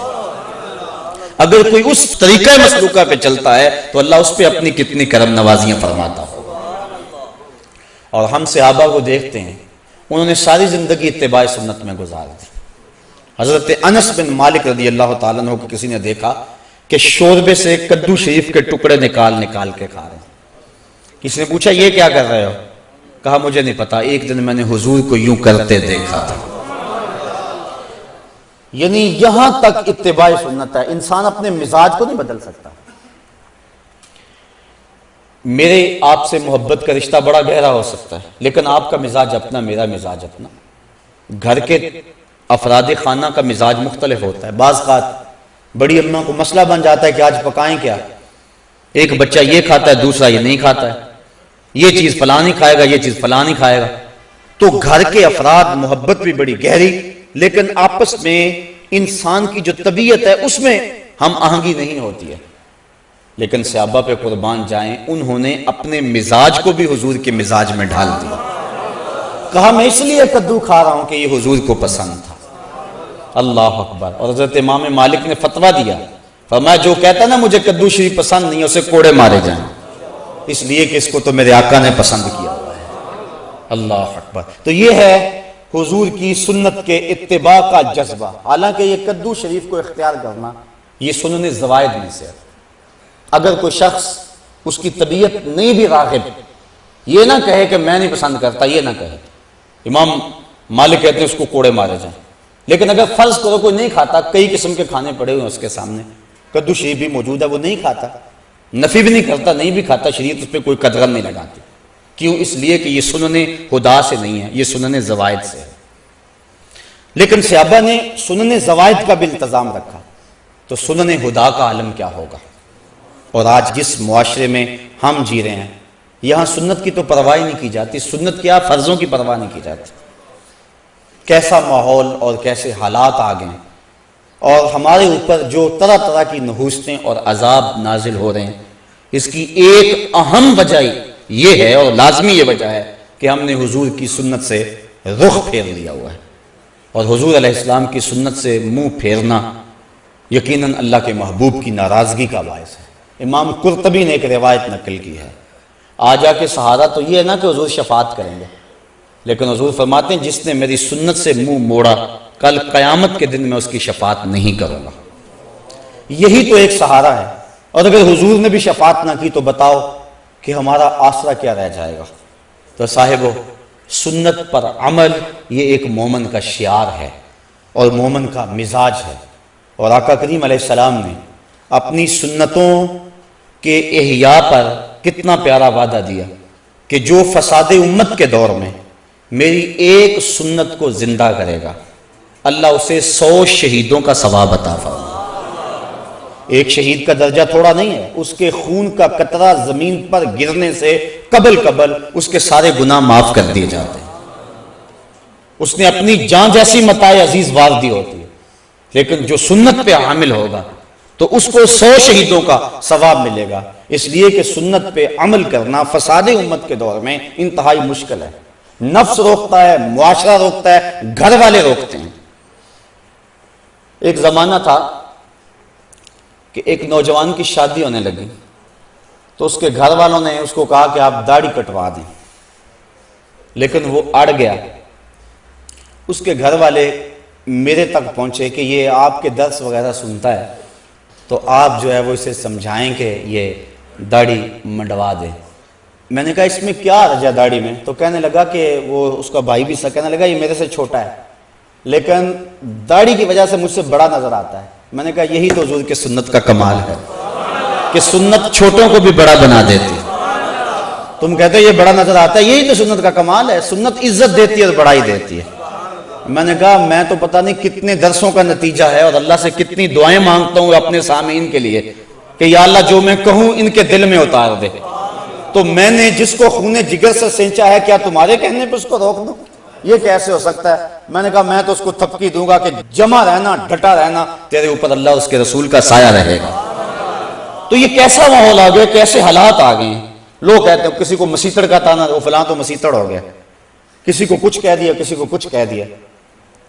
اگر کوئی اس طریقہ مسلوکہ پہ چلتا ہے تو اللہ اس پہ اپنی کتنی کرم نوازیاں فرماتا ہو. اور ہم صحابہ کو دیکھتے ہیں، انہوں نے ساری زندگی اتباع سنت میں گزار دی. حضرت انس بن مالک رضی اللہ تعالیٰ عنہ کو کسی نے دیکھا کہ شوربے سے کدو شریف کے ٹکڑے نکال نکال کے کھا رہے ہیں. کسی نے پوچھا یہ کیا کر رہے ہو؟ کہا مجھے نہیں پتا، ایک دن میں نے حضور کو یوں کرتے دیکھا تھا. یعنی یہاں تک اتباع سنت ہے. انسان اپنے مزاج کو نہیں بدل سکتا. میرے آپ سے محبت کا رشتہ بڑا گہرا ہو سکتا ہے، لیکن آپ کا مزاج اپنا، میرا مزاج اپنا. گھر کے افراد خانہ کا مزاج مختلف ہوتا ہے. بعض اوقات بڑی اماں کو مسئلہ بن جاتا ہے کہ آج پکائیں کیا. ایک بچہ یہ کھاتا ہے، دوسرا یہ نہیں کھاتا ہے، یہ چیز فلاں نہیں کھائے گا، یہ چیز فلاں نہیں کھائے گا. تو گھر کے افراد محبت بھی بڑی گہری، لیکن آپس میں انسان کی جو طبیعت ہے اس میں ہم آہنگی نہیں ہوتی ہے. لیکن صحابہ پہ قربان جائیں، انہوں نے اپنے مزاج کو بھی حضور کے مزاج میں ڈھال دیا. کہا میں اس لیے کدو کھا رہا ہوں کہ یہ حضور کو پسند تھا. اللہ اکبر. اور حضرت امام مالک نے فتویٰ دیا، فرمایا جو کہتا نا مجھے کدو شریف پسند نہیں، اسے کوڑے مارے جائیں، اس لیے کہ اس کو تو میرے آقا نے پسند کیا ہوا ہے. اللہ اکبر. تو یہ ہے حضور کی سنت کے اتباع کا جذبہ. حالانکہ یہ کدو شریف کو اختیار کرنا یہ سنن زوائد میں سے. اگر کوئی شخص اس کی طبیعت نہیں بھی راغب، یہ نہ کہے کہ میں نہیں پسند کرتا، یہ نہ کہے. امام مالک کہتے ہیں اس کو کوڑے مارے جائیں. لیکن اگر فرض کرو کوئی نہیں کھاتا، کئی قسم کے کھانے پڑے ہوئے اس کے سامنے، کدو شریف بھی موجود ہے، وہ نہیں کھاتا، نفی بھی نہیں کرتا، نہیں بھی کھاتا، شریعت اس پہ کوئی قدغن نہیں لگاتی. کیوں؟ اس لیے کہ یہ سنن خدا سے نہیں ہے، یہ سنن زوائد سے ہے. لیکن صحابہ نے سنن زوائد کا بھی التزام رکھا، تو سنن خدا کا عالم کیا ہوگا. اور آج جس معاشرے میں ہم جی رہے ہیں، یہاں سنت کی تو پرواہ نہیں کی جاتی. سنت کیا، فرضوں کی پرواہ نہیں کی جاتی. کیسا ماحول اور کیسے حالات آ گئے. اور ہمارے اوپر جو طرح طرح کی نحوستیں اور عذاب نازل ہو رہے ہیں، اس کی ایک اہم وجہ یہ ہے اور لازمی یہ وجہ ہے کہ ہم نے حضور کی سنت سے رخ پھیر لیا ہوا ہے، اور حضور علیہ السلام کی سنت سے منہ پھیرنا یقیناً اللہ کے محبوب کی ناراضگی کا باعث ہے۔ امام قرطبی نے ایک روایت نقل کی ہے، آ جا کے سہارا تو یہ ہے نا کہ حضور شفاعت کریں گے، لیکن حضور فرماتے ہیں جس نے میری سنت سے منہ موڑا کل قیامت کے دن میں اس کی شفاعت نہیں کروں گا۔ یہی تو ایک سہارا ہے، اور اگر حضور نے بھی شفاعت نہ کی تو بتاؤ کہ ہمارا آسرا کیا رہ جائے گا۔ تو صاحبو، سنت پر عمل یہ ایک مومن کا شعار ہے اور مومن کا مزاج ہے، اور آقا کریم علیہ السلام نے اپنی سنتوں کے احیاء پر کتنا پیارا وعدہ دیا کہ جو فساد امت کے دور میں میری ایک سنت کو زندہ کرے گا اللہ اسے 100 شہیدوں کا ثواب عطا فرمائے۔ ایک شہید کا درجہ تھوڑا نہیں ہے، اس کے خون کا قطرہ زمین پر گرنے سے قبل اس کے سارے گناہ معاف کر دیے جاتے ہیں۔ اس نے اپنی جان جیسی متاع عزیز وار دی ہوتی ہے، لیکن جو سنت پہ حامل ہوگا تو اس کو 100 شہیدوں کا ثواب ملے گا، اس لیے کہ سنت پہ عمل کرنا فساد امت کے دور میں انتہائی مشکل ہے۔ نفس روکتا ہے، معاشرہ روکتا ہے، گھر والے روکتے ہیں۔ ایک زمانہ تھا کہ ایک نوجوان کی شادی ہونے لگی تو اس کے گھر والوں نے اس کو کہا کہ آپ داڑھی کٹوا دیں، لیکن وہ اڑ گیا۔ اس کے گھر والے میرے تک پہنچے کہ یہ آپ کے درس وغیرہ سنتا ہے تو آپ جو ہے وہ اسے سمجھائیں کہ یہ داڑھی منڈوا دے۔ میں نے کہا اس میں کیا حرج ہے داڑھی میں؟ تو کہنے لگا کہ وہ اس کا بھائی بھی سا کہنے لگا یہ میرے سے چھوٹا ہے لیکن داڑھی کی وجہ سے مجھ سے بڑا نظر آتا ہے۔ میں نے کہا یہی تو حضور کے سنت کا کمال ہے کہ سنت چھوٹوں کو بھی بڑا بنا دیتی ہے۔ تم کہتے ہو یہ بڑا نظر آتا ہے، یہی تو سنت کا کمال ہے۔ سنت عزت دیتی ہے اور بڑائی دیتی ہے۔ میں نے کہا میں تو پتہ نہیں کتنے درسوں کا نتیجہ ہے اور اللہ سے کتنی دعائیں مانگتا ہوں اپنے سامعین کے لیے کہ یا اللہ جو میں کہوں ان کے دل میں اتار دے۔ تو میں نے جس کو خون جگر سے سینچا ہے کیا تمہارے کہنے پہ اس کو روک دوں؟ یہ کیسے ہو سکتا ہے؟ میں نے کہا میں تو اس کو تھپکی دوں گا کہ جمع رہنا، ڈٹا رہنا، تیرے اوپر اللہ اس کے رسول کا سایہ رہے گا۔ تو یہ کیسا ماحول آ گیا، کیسے حالات آ گئے ہیں۔ لوگ کہتے ہیں کسی کو مسیتڑ کا تانا، وہ فلاں تو مسیتڑ ہو گیا، کسی کو کچھ کہہ دیا، کسی کو کچھ کہہ دیا۔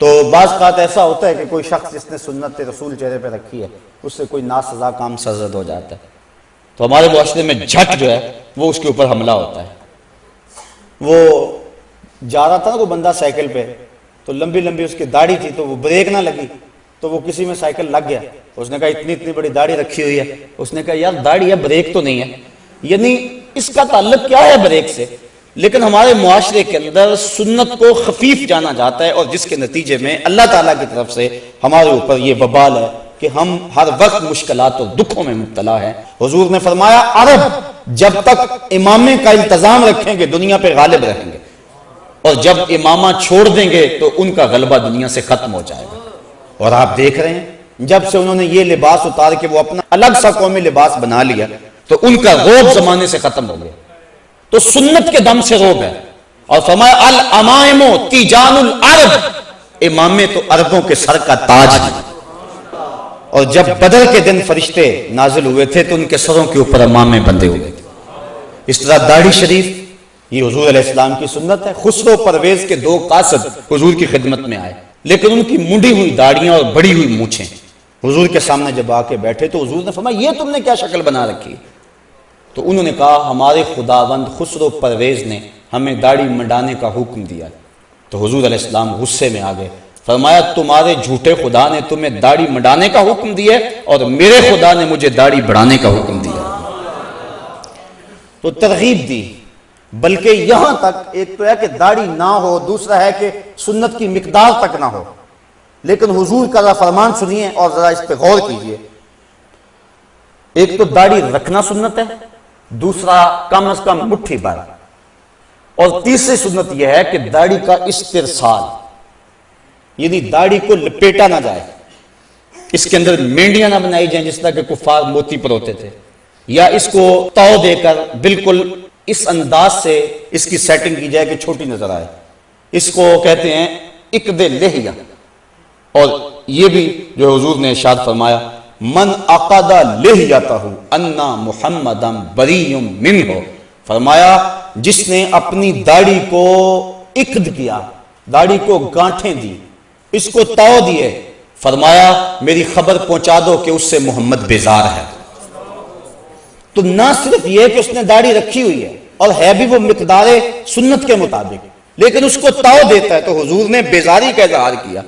تو بعض بات ایسا ہوتا ہے کہ کوئی شخص جس نے سنت رسول چہرے پہ رکھی ہے اس سے کوئی ناسزا کام سرزد ہو جاتا ہے تو ہمارے معاشرے میں جھٹ جو ہے وہ اس کے اوپر حملہ ہوتا ہے۔ وہ جا رہا تھا نا کوئی بندہ سائیکل پہ، تو لمبی لمبی اس کی داڑھی تھی تو وہ بریک نہ لگی تو وہ کسی میں سائیکل لگ گیا۔ اس نے کہا اتنی بڑی داڑھی رکھی ہوئی ہے۔ اس نے کہا یار داڑھی ہے، بریک تو نہیں ہے، یعنی اس کا تعلق کیا ہے بریک سے؟ لیکن ہمارے معاشرے کے اندر سنت کو خفیف جانا جاتا ہے اور جس کے نتیجے میں اللہ تعالیٰ کی طرف سے ہمارے اوپر یہ وبال ہے کہ ہم ہر وقت مشکلات اور دکھوں میں مبتلا ہیں۔ حضور نے فرمایا عرب جب تک امامے کا التزام رکھیں گے دنیا پہ غالب رہیں گے، اور جب امامہ چھوڑ دیں گے تو ان کا غلبہ دنیا سے ختم ہو جائے گا۔ اور آپ دیکھ رہے ہیں جب سے انہوں نے یہ لباس اتار کے وہ اپنا الگ سا قومی لباس بنا لیا تو ان کا رعب زمانے سے ختم ہو گیا۔ تو سنت کے دم سے رعب ہے، اور فرمایا الامائم تیجان العرب، امامے تو عربوں کے سر کا تاج ہے۔ اور جب بدر کے دن فرشتے نازل ہوئے تھے تو ان کے سروں کے اوپر امامے بندے ہوئے تھے۔ اس طرح داڑھی شریف یہ حضور علیہ السلام کی سنت ہے۔ خسرو پرویز کے 2 قاصد حضور کی خدمت میں آئے لیکن ان کی منڈی ہوئی داڑیاں اور بڑی ہوئی مونچھیں حضور کے سامنے جب آ کے بیٹھے تو حضور نے فرمایا یہ تم نے کیا شکل بنا رکھی؟ تو انہوں نے کہا ہمارے خداوند خسرو پرویز نے ہمیں داڑھی منڈانے کا حکم دیا۔ تو حضور علیہ السلام غصے میں آ گئے، فرمایا تمہارے جھوٹے خدا نے تمہیں داڑھی منڈانے کا حکم دیا اور میرے خدا نے مجھے داڑھی بڑھانے کا حکم دیا۔ تو ترغیب دی، بلکہ یہاں تک ایک تو ہے کہ داڑھی نہ ہو، دوسرا ہے کہ سنت کی مقدار تک نہ ہو۔ لیکن حضور کا ذرا فرمان سنیے اور ذرا اس پہ غور کیجئے۔ ایک تو داڑھی رکھنا سنت ہے، دوسرا کم از کم مٹھی بھر، اور تیسری سنت یہ ہے کہ داڑھی کا استرسال، یعنی داڑھی کو لپیٹا نہ جائے، اس کے اندر مینڈیاں نہ بنائی جائیں جس طرح کہ کفار موتی پر ہوتے تھے، یا اس کو تو دے کر بالکل اس انداز سے اس کی سیٹنگ کی جائے کہ چھوٹی نظر آئے۔ اس کو کہتے ہیں اقد لحیہ، اور یہ بھی جو حضور نے ارشاد فرمایا من عقد لحیتہ انا محمدا بریء منہ، فرمایا جس نے اپنی داڑھی کو عقد کیا، داڑھی کو گانٹھیں دی، اس کو تو دیے، فرمایا میری خبر پہنچا دو کہ اس سے محمد بیزار ہے۔ تو نہ صرف یہ کہ اس نے داڑھی رکھی ہوئی ہے اور ہے بھی وہ مقدار سنت کے مطابق، لیکن اس کو تو دیتا ہے، تو حضور نے بیزاری کا اظہار کیا۔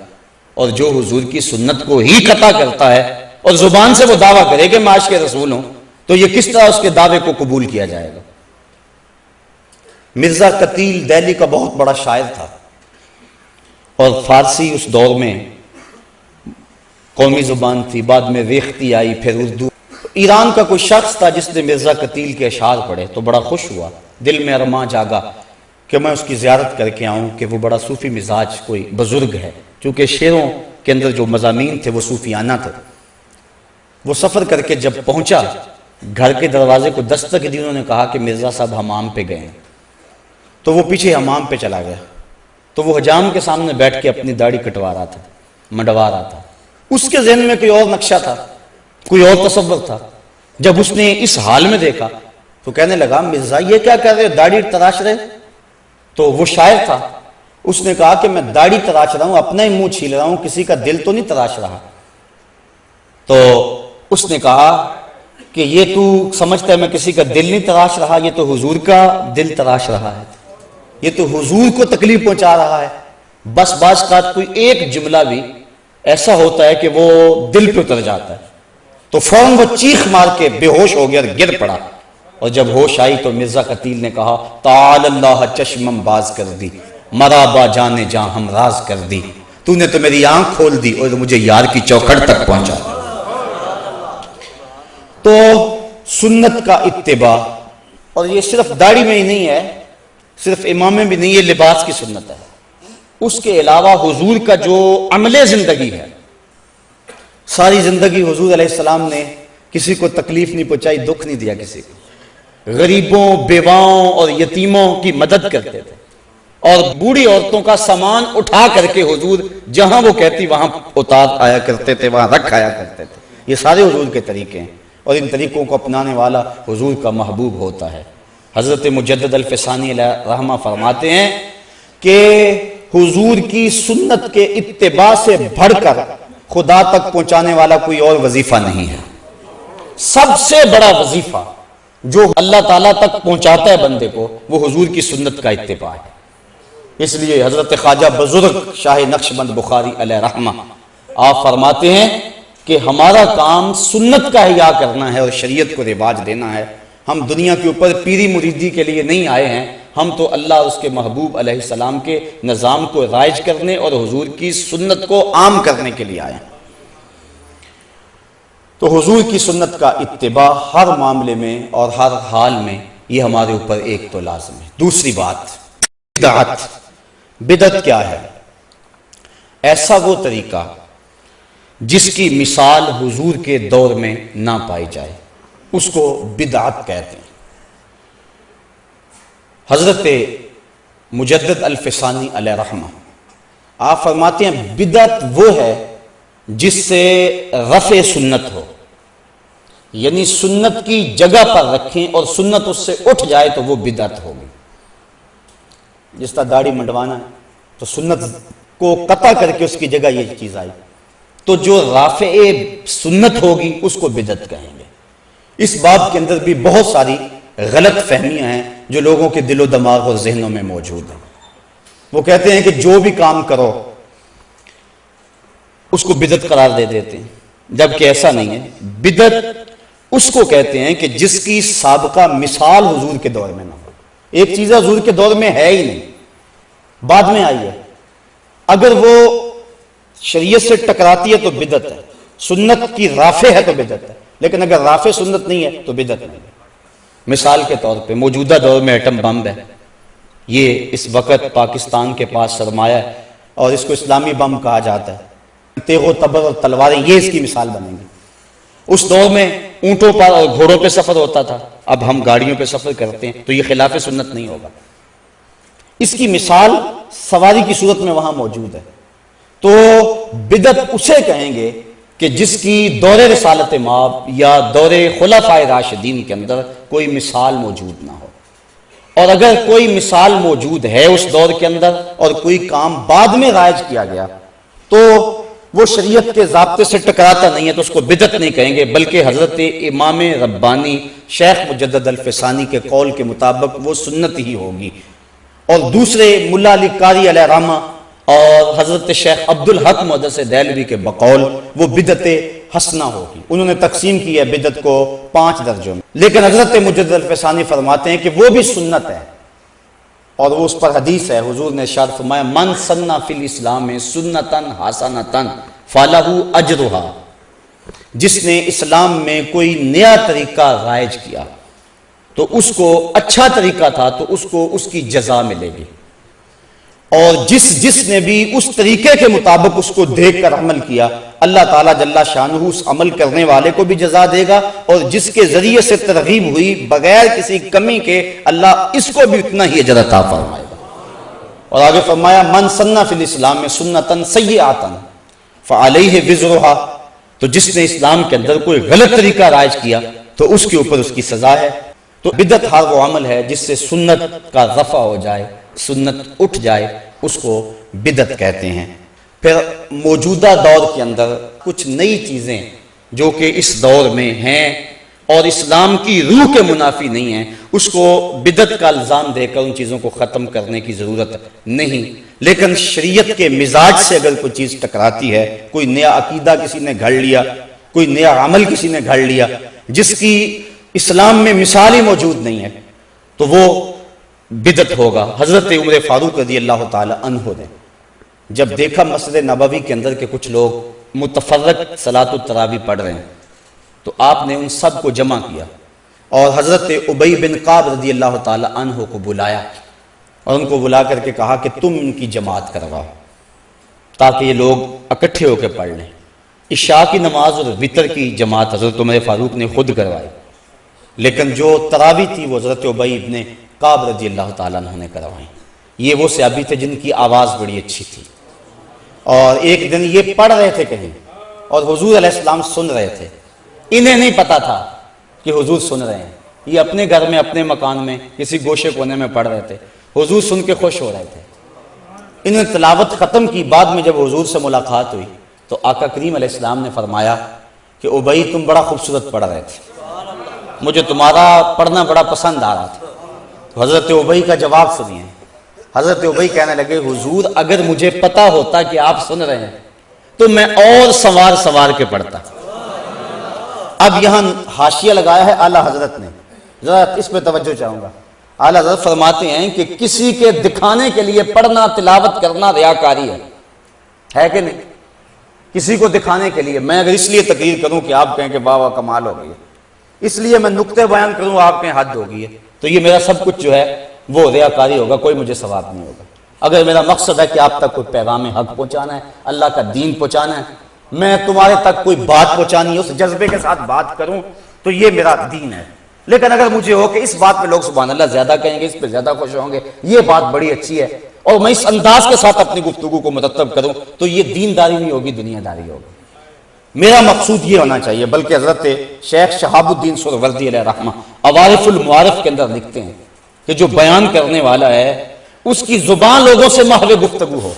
اور جو حضور کی سنت کو ہی قطع کرتا ہے اور زبان سے وہ دعویٰ کرے کہ میں عاشق کے رسول ہوں، تو یہ کس طرح اس کے دعوے کو قبول کیا جائے گا؟ مرزا قتیل دہلی کا بہت بڑا شاعر تھا، اور فارسی اس دور میں قومی زبان تھی، بعد میں ریختی آئی، پھر اردو۔ ایران کا کوئی شخص تھا جس نے مرزا قتیل کے اشعار پڑھے تو بڑا خوش ہوا، دل میں ارماں جاگا کہ میں اس کی زیارت کر کے آؤں کہ وہ بڑا صوفی مزاج کوئی بزرگ ہے، چونکہ شعروں کے اندر جو مضامین تھے وہ صوفیانہ تھے۔ وہ سفر کر کے جب پہنچا، گھر کے دروازے کو دستک دی، انہوں نے کہا کہ مرزا صاحب حمام پہ گئے ہیں، تو وہ پیچھے حمام پہ چلا گیا، تو وہ حجام کے سامنے بیٹھ کے اپنی داڑھی کٹوا رہا تھا، منڈوا رہا تھا۔ اس کے ذہن میں کوئی اور نقشہ تھا، کوئی اور تصور تھا۔ جب اس نے اس حال میں دیکھا تو کہنے لگا مرزا یہ کیا کر رہے ہو، داڑھی تراش رہے؟ تو وہ شاعر تھا، اس نے کہا کہ میں داڑھی تراش رہا ہوں، اپنا ہی منہ چھیل رہا ہوں، کسی کا دل تو نہیں تراش رہا۔ تو اس نے کہا کہ یہ تو سمجھتا ہے میں کسی کا دل نہیں تراش رہا، یہ تو حضور کا دل تراش رہا ہے، یہ تو حضور کو تکلیف پہنچا رہا ہے۔ بس بعض اوقات کوئی ایک جملہ بھی ایسا ہوتا ہے کہ وہ دل پہ اتر جاتا ہے، تو فوراً وہ چیخ مار کے بے ہوش ہو گیا اور گر پڑا۔ اور جب ہوش آئی تو مرزا قتیل نے کہا تعال اللہ چشمم باز کر دی، مرا با جانے جاں ہم راز کر دی، تو نے تو میری آنکھ کھول دی اور مجھے یار کی چوکھٹ تک پہنچا۔ تو سنت کا اتباع، اور یہ صرف داڑھی میں ہی نہیں ہے، صرف امام میں بھی نہیں، یہ لباس کی سنت ہے۔ اس کے علاوہ حضور کا جو عمل زندگی ہے، ساری زندگی حضور علیہ السلام نے کسی کو تکلیف نہیں پہنچائی، دکھ نہیں دیا کسی کو، غریبوں، بیواؤں اور یتیموں کی مدد کرتے تھے، اور بوڑھی عورتوں کا سامان اٹھا کر کے حضور جہاں وہ کہتی وہاں اتار آیا کرتے تھے، وہاں رکھ آیا کرتے تھے۔ یہ سارے حضور کے طریقے ہیں، اور ان طریقوں کو اپنانے والا حضور کا محبوب ہوتا ہے۔ حضرت مجدد الفسانی علیہ رحمہ فرماتے ہیں کہ حضور کی سنت کے اتباع سے بڑھ کر خدا تک پہنچانے والا کوئی اور وظیفہ نہیں ہے۔ سب سے بڑا وظیفہ جو اللہ تعالیٰ تک پہنچاتا ہے بندے کو، وہ حضور کی سنت کا اتباع ہے۔ اس لیے حضرت خواجہ بزرگ شاہ نقشبند بخاری علیہ رحمہ آپ فرماتے ہیں کہ ہمارا کام سنت کا احیاء کرنا ہے اور شریعت کو رواج دینا ہے۔ ہم دنیا کے اوپر پیری مریدی کے لیے نہیں آئے ہیں، ہم تو اللہ اور اس کے محبوب علیہ السلام کے نظام کو رائج کرنے اور حضور کی سنت کو عام کرنے کے لیے آئے ہیں۔ تو حضور کی سنت کا اتباع ہر معاملے میں اور ہر حال میں یہ ہمارے اوپر ایک تو لازم ہے۔ دوسری بات، بدعت۔ بدعت کیا ہے؟ ایسا وہ طریقہ جس کی مثال حضور کے دور میں نہ پائی جائے، اس کو بدعت کہتے ہیں۔ حضرت مجدد الفسانی علیہ رحمہ آپ فرماتے ہیں بدعت وہ ہے جس سے رفع سنت ہو، یعنی سنت کی جگہ پر رکھیں اور سنت اس سے اٹھ جائے تو وہ بدعت ہوگی۔ جس طرح داڑھی منڈوانا ہے تو سنت کو قطع کر کے اس کی جگہ یہ چیز آئی، تو جو رافع سنت ہوگی اس کو بدعت کہیں گے۔ اس باب کے اندر بھی بہت ساری غلط فہمیاں ہیں جو لوگوں کے دل و دماغ اور ذہنوں میں موجود ہیں۔ وہ کہتے ہیں کہ جو بھی کام کرو اس کو بدعت قرار دے دیتے ہیں، جبکہ ایسا نہیں ہے۔ بدعت اس کو کہتے ہیں کہ جس کی سابقہ مثال حضور کے دور میں نہ ہو۔ ایک چیز حضور کے دور میں ہے ہی نہیں، بعد میں آئی ہے، اگر وہ شریعت سے ٹکراتی ہے تو بدعت ہے، سنت کی رافع ہے تو بدعت ہے، لیکن اگر رافع سنت نہیں ہے تو بدعت نہیں ہے۔ مثال کے طور پہ موجودہ دور میں ایٹم بم ہے، یہ اس وقت پاکستان کے پاس سرمایہ ہے اور اس کو اسلامی بم کہا جاتا ہے۔ تیغ و تبر اور تلواریں یہ اس کی مثال بنیں گی۔ اس دور میں اونٹوں پر اور گھوڑوں پہ سفر ہوتا تھا، اب ہم گاڑیوں پہ سفر کرتے ہیں، تو یہ خلاف سنت نہیں ہوگا۔ اس کی مثال سواری کی صورت میں وہاں موجود ہے۔ تو بدعت اسے کہیں گے کہ جس کی دور رسالت مآب یا دور خلفائے راشدین کے اندر کوئی مثال موجود نہ ہو، اور اگر کوئی مثال موجود ہے اس دور کے اندر اور کوئی کام بعد میں رائج کیا گیا تو وہ شریعت کے ضابطے سے ٹکراتا نہیں ہے تو اس کو بدعت نہیں کہیں گے، بلکہ حضرت امام ربانی شیخ مجدد الفسانی کے قول کے مطابق وہ سنت ہی ہوگی، اور دوسرے ملا علی قاری علیہ رحمہ اور حضرت شیخ عبدالحق محدث دہلوی کے بقول وہ بدعت حسنہ ہوگی۔ انہوں نے تقسیم کی ہے بدعت کو 5 درجوں میں، لیکن حضرت مجدد الفسانی فرماتے ہیں کہ وہ بھی سنت ہے، اور وہ اس پر حدیث ہے، حضور نے ارشاد فرمایا من سنہ فی الاسلام سنتن حسنتن فلہ اجرھا، جس نے اسلام میں کوئی نیا طریقہ رائج کیا تو اس کو اچھا طریقہ تھا تو اس کو اس کی جزا ملے گی، اور جس نے بھی اس طریقے کے مطابق اس کو دیکھ کر عمل کیا اللہ تعالیٰ جل شانہ اس عمل کرنے والے کو بھی جزا دے گا، اور جس کے ذریعے سے ترغیب ہوئی بغیر کسی کمی کے اللہ اس کو بھی اتنا ہی اجر عطا فرمائے گا۔ اور آگے فرمایا من سنہ فی الاسلام سنتن سیئۃ فعلیہ وزرھا، تو جس نے اسلام کے اندر کوئی غلط طریقہ رائج کیا تو اس کے اوپر اس کی سزا ہے۔ تو بدعت ہر وہ عمل ہے جس سے سنت کا رفع ہو جائے، سنت اٹھ جائے، اس کو بدعت کہتے ہیں۔ پھر موجودہ دور کے اندر کچھ نئی چیزیں جو کہ اس دور میں ہیں اور اسلام کی روح کے منافی نہیں ہیں، اس کو بدعت کا الزام دے کر ان چیزوں کو ختم کرنے کی ضرورت نہیں، لیکن شریعت کے مزاج سے اگر کوئی چیز ٹکراتی ہے، کوئی نیا عقیدہ کسی نے گھڑ لیا، کوئی نیا عمل کسی نے گھڑ لیا جس کی اسلام میں مثال ہی موجود نہیں ہے تو وہ بدعت ہوگا۔ حضرت عمر فاروق رضی اللہ تعالی عنہ نے جب دیکھا مسجد نبوی کے اندر کہ کچھ لوگ متفرق صلاۃ التراویح پڑھ رہے ہیں تو آپ نے ان سب کو جمع کیا اور حضرت ابی بن کعب رضی اللہ تعالی عنہ کو بلایا اور ان کو بلا کر کے کہا کہ تم ان کی جماعت کرواؤ تاکہ یہ لوگ اکٹھے ہو کے پڑھ لیں۔ عشاء کی نماز اور وتر کی جماعت حضرت عمر فاروق نے خود کروائی، لیکن جو تراویح تھی وہ حضرت ابی بن کعب رضی اللہ تعالیٰ عنہ نے کروائی۔ یہ وہ صحابی تھے جن کی آواز بڑی اچھی تھی، اور ایک دن یہ پڑھ رہے تھے کہیں اور حضور علیہ السلام سن رہے تھے، انہیں نہیں پتا تھا کہ حضور سن رہے ہیں، یہ اپنے گھر میں اپنے مکان میں کسی گوشے کونے میں پڑھ رہے تھے، حضور سن کے خوش ہو رہے تھے۔ انہوں نے تلاوت ختم کی، بعد میں جب حضور سے ملاقات ہوئی تو آقا کریم علیہ السلام نے فرمایا کہ ابی تم بڑا خوبصورت پڑھ رہے تھے، مجھے تمہارا پڑھنا بڑا پسند آ رہا تھا۔ تو حضرت ابی کا جواب سنیے، حضرت ابی کہنے لگے حضور اگر مجھے پتا ہوتا کہ آپ سن رہے ہیں تو میں اور سوار سوار کے پڑھتا۔ اب یہاں حاشیہ لگایا ہے اعلیٰ حضرت نے، ذرا اس پہ توجہ چاہوں گا۔ اعلیٰ حضرت فرماتے ہیں کہ کسی کے دکھانے کے لیے پڑھنا تلاوت کرنا ریاکاری ہے کہ نہیں؟ کسی کو دکھانے کے لیے میں اگر اس لیے تقریر کروں کہ آپ کہیں کہ واہ واہ کمال ہو گئی ہے، اس لیے میں نقطے بیان کروں آپ کہیں حد ہو گئی ہے، تو یہ میرا سب کچھ جو ہے وہ ریاکاری ہوگا، کوئی مجھے ثواب نہیں ہوگا۔ اگر میرا مقصد ہے کہ آپ تک کوئی پیغام حق پہنچانا ہے، اللہ کا دین پہنچانا ہے، میں تمہارے تک کوئی بات پہنچانی ہے اس جذبے کے ساتھ بات کروں تو یہ میرا دین ہے۔ لیکن اگر مجھے ہو کہ اس بات پہ لوگ سبحان اللہ زیادہ کہیں گے، اس پہ زیادہ خوش ہوں گے، یہ بات بڑی اچھی ہے، اور میں اس انداز کے ساتھ اپنی گفتگو کو مرتب کروں تو یہ دینداری نہیں ہوگی، دنیا داری ہوگی۔ میرا مقصود یہ ہونا چاہیے، بلکہ حضرت شیخ شہاب الدین سہروردی علیہ رحمہ عوارف المعارف کے اندر لکھتے ہیں کہ جو بیان کرنے والا ہے اس کی زبان لوگوں سے محو گفتگو ہو،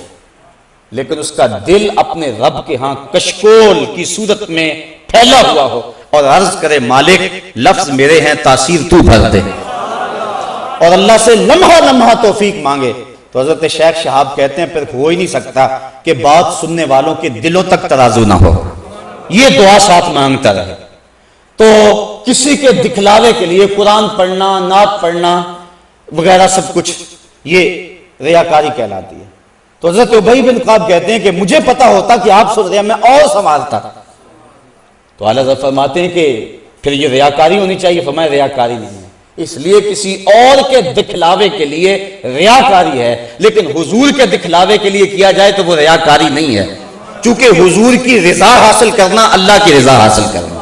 لیکن اس کا دل اپنے رب کے ہاں کشکول کی صورت میں پھیلا ہوا ہو اور عرض کرے مالک لفظ میرے ہیں تاثیر تو بھر دے، اور اللہ سے لمحہ لمحہ توفیق مانگے۔ تو حضرت شیخ شہاب کہتے ہیں پھر ہو ہی نہیں سکتا کہ بات سننے والوں کے دلوں تک ترازو نہ ہو، یہ دعا ساتھ مانگتا رہے۔ تو کسی کے دکھلاوے کے لیے قرآن پڑھنا، نعت پڑھنا وغیرہ سب کچھ یہ ریاکاری کہلاتی ہے۔ تو حضرت ابی بن کعب کہتے ہیں کہ مجھے پتا ہوتا کہ آپ سن رہے ہیں میں اور سنبھالتا۔ تو اعلیٰ حضرت فرماتے ہیں کہ پھر یہ ریاکاری ہونی چاہیے، فرمایا ریاکاری نہیں ہے، اس لیے کسی اور کے دکھلاوے کے لیے ریاکاری ہے، لیکن حضور کے دکھلاوے کے لیے کیا جائے تو وہ ریاکاری نہیں ہے، چونکہ حضور کی رضا حاصل کرنا اللہ کی رضا حاصل کرنا۔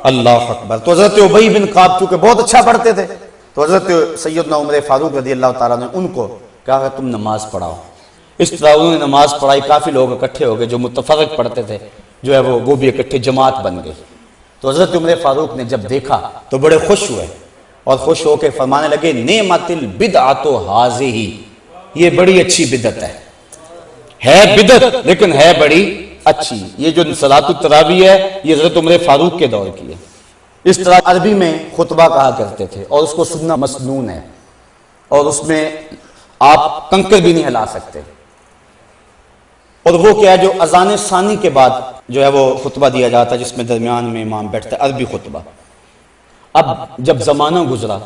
اللہ اکبر۔ تو حضرت ابی بن کعب چونکہ بہت اچھا پڑھتے تھے تو حضرت سیدنا عمر فاروق رضی اللہ تعالیٰ نے ان کو کہا کہ تم نماز پڑھاؤ، اس طرح انہوں نے نماز پڑھائی، کافی لوگ اکٹھے ہو گئے، جو متفرق پڑھتے تھے جو ہے وہ بھی اکٹھے جماعت بن گئی۔ تو حضرت عمر فاروق نے جب دیکھا تو بڑے خوش ہوئے اور خوش ہو کے فرمانے لگے نعمت البدعۃ ھذہ، یہ بڑی اچھی بدعت ہے بدعت لیکن ہے بڑی اچھی۔ یہ جو صلاۃ التراویح ہے یہ حضرت عمر فاروق کے دور کی ہے۔ اس طرح عربی میں خطبہ کہا کرتے تھے اور اس کو سننا مسنون ہے، اور اس میں آپ کنکر بھی نہیں ہلا سکتے۔ اور وہ کیا ہے جو اذان ثانی کے بعد جو ہے وہ خطبہ دیا جاتا ہے، جس میں درمیان میں امام بیٹھتا ہے، عربی خطبہ۔ اب جب زمانہ گزرا،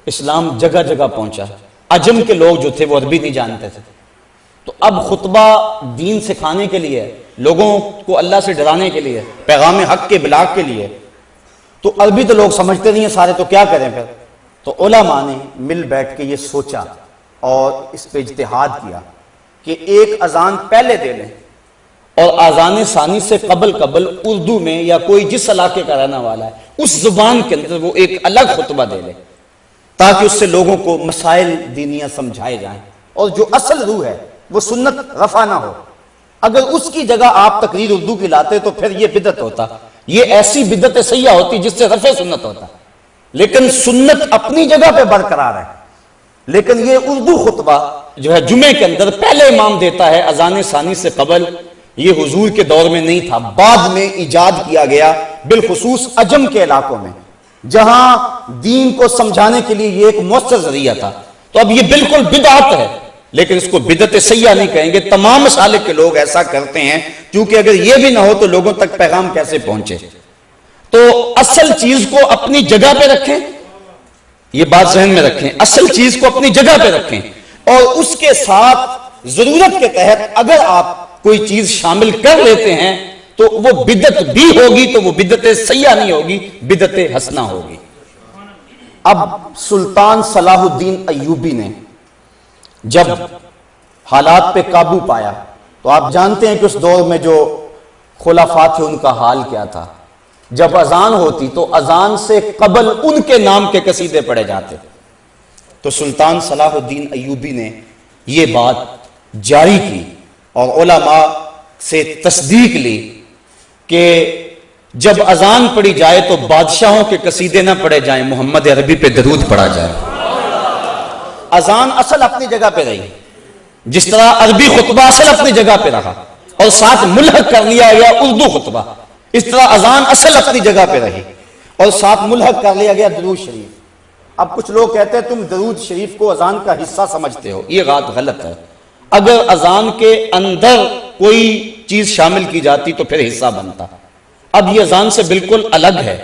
اسلام جگہ جگہ پہنچا، عجم کے لوگ جو تھے وہ عربی نہیں جانتے تھے، تو اب خطبہ دین سکھانے کے لیے، لوگوں کو اللہ سے ڈرانے کے لیے، پیغام حق کے ابلاغ کے لیے، تو عربی تو لوگ سمجھتے نہیں ہیں سارے، تو کیا کریں پھر؟ تو علماء نے مل بیٹھ کے یہ سوچا اور اس پہ اجتہاد کیا کہ ایک اذان پہلے دے لیں اور اذان ثانی سے قبل اردو میں یا کوئی جس علاقے کا رہنا والا ہے اس زبان کے اندر وہ ایک الگ خطبہ دے لے، تاکہ اس سے لوگوں کو مسائل دینیاں سمجھائے جائیں، اور جو اصل روح ہے وہ سنت رفع نہ ہو۔ اگر اس کی جگہ آپ تقریر اردو کی لاتے تو پھر یہ بدعت ہوتا، یہ ایسی بدعت سیاح ہوتی جس سے رفع سنت ہوتا، لیکن سنت اپنی جگہ پہ برقرار ہے۔ لیکن یہ اردو خطبہ جو ہے جمعے کے اندر پہلے امام دیتا ہے اذان ثانی سے قبل، یہ حضور کے دور میں نہیں تھا، بعد میں ایجاد کیا گیا، بالخصوص عجم کے علاقوں میں جہاں دین کو سمجھانے کے لیے یہ ایک مؤثر ذریعہ تھا۔ تو اب یہ بالکل بدعت ہے، لیکن اس کو بدعت سیاح نہیں کہیں گے، تمام مسالک کے لوگ ایسا کرتے ہیں، کیونکہ اگر یہ بھی نہ ہو تو لوگوں تک پیغام کیسے پہنچے۔ تو اصل چیز کو اپنی جگہ پہ رکھیں، یہ بات ذہن میں رکھیں، اصل چیز کو اپنی جگہ پہ رکھیں، اور اس کے ساتھ ضرورت کے تحت اگر آپ کوئی چیز شامل کر لیتے ہیں تو وہ بدعت بھی ہوگی، تو وہ بدعت سیاح نہیں ہوگی، بدعت حسنہ ہوگی۔ اب سلطان صلاح الدین ایوبی نے جب حالات پہ قابو پایا، تو آپ جانتے ہیں کہ اس دور میں جو خلفاء تھے ان کا حال کیا تھا، جب اذان ہوتی تو اذان سے قبل ان کے نام کے قصیدے پڑھے جاتے۔ تو سلطان صلاح الدین ایوبی نے یہ بات جاری کی اور علماء سے تصدیق لی کہ جب اذان پڑھی جائے تو بادشاہوں کے قصیدے نہ پڑھے جائیں، محمد عربی پہ درود پڑھا جائے۔ اذان اصل اپنی جگہ پہ رہی، جس طرح عربی خطبہ اصل اپنی جگہ پہ رہا اور ساتھ ملحق کر لیا گیا اردو خطبہ، اس طرح اذان اصل اپنی جگہ پہ رہی اور ساتھ ملحق کر لیا گیا درود شریف۔ اب کچھ لوگ کہتے ہیں تم درود شریف کو اذان کا حصہ سمجھتے ہو، یہ بات غلط ہے۔ اگر اذان کے اندر کوئی چیز شامل کی جاتی تو پھر حصہ بنتا۔ اب یہ اذان سے بالکل الگ ہے،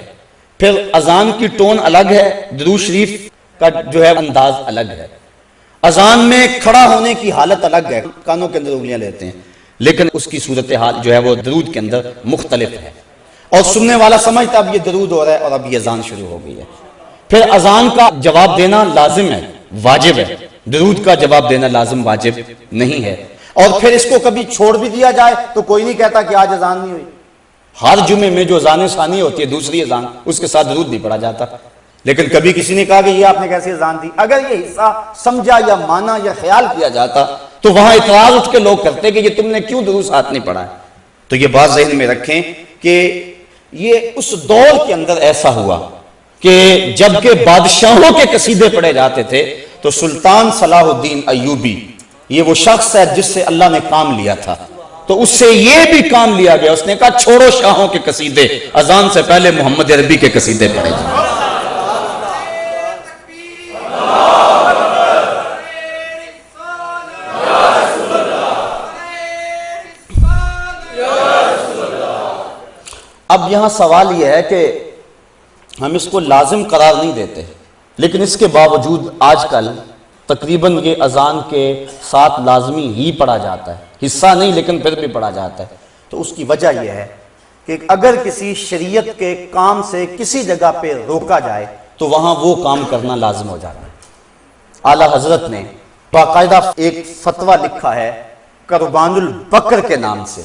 پھر اذان کی ٹون الگ ہے، درود شریف کا جو ہے انداز الگ ہے، اذان میں کھڑا ہونے کی حالت الگ ہے، کانوں کے اندر انگلیاں لیتے ہیں، لیکن اس کی صورتحال جو ہے وہ درود کے اندر مختلف ہے، اور سننے والا سمجھتا اب یہ درود ہو رہا ہے اور اب یہ اذان شروع ہو گئی ہے۔ پھر اذان کا جواب دینا لازم ہے، واجب ہے، درود کا جواب دینا لازم واجب نہیں ہے۔ اور پھر اس کو کبھی چھوڑ بھی دیا جائے تو کوئی نہیں کہتا کہ آج اذان نہیں ہوئی۔ ہر جمعے میں جو اذان ثانی ہوتی ہے دوسری اذان، اس کے ساتھ درود نہیں پڑھا جاتا، لیکن کبھی کسی نے کہا کہ یہ آپ نے کیسی اذان دی؟ اگر یہ حصہ سمجھا یا مانا یا خیال کیا جاتا تو وہاں اعتراض اٹھ کے لوگ کرتے کہ یہ تم نے کیوں درود ساتھ نہیں پڑھا ہے۔ تو یہ بات ذہن میں رکھیں کہ یہ اس دور کے اندر ایسا ہوا کہ جب کہ بادشاہوں کے قصیدے پڑھے جاتے تھے تو سلطان صلاح الدین ایوبی یہ وہ شخص ہے جس سے اللہ نے کام لیا تھا، تو اس سے یہ بھی کام لیا گیا، اس نے کہا چھوڑو شاہوں کے قصیدے، اذان سے پہلے محمد عربی کے قصیدے پڑھے جائیں۔ اب یہاں سوال یہ ہے کہ ہم اس کو لازم قرار نہیں دیتے، لیکن اس کے باوجود آج کل تقریباً یہ اذان کے ساتھ لازمی ہی پڑھا جاتا ہے، حصہ نہیں لیکن پھر بھی پڑھا جاتا ہے۔ تو اس کی وجہ یہ ہے کہ اگر کسی شریعت کے کام سے کسی جگہ پہ روکا جائے تو وہاں وہ کام کرنا لازم ہو جاتا ہے۔ اعلیٰ حضرت نے باقاعدہ ایک فتویٰ لکھا ہے قربان البقر کے نام سے،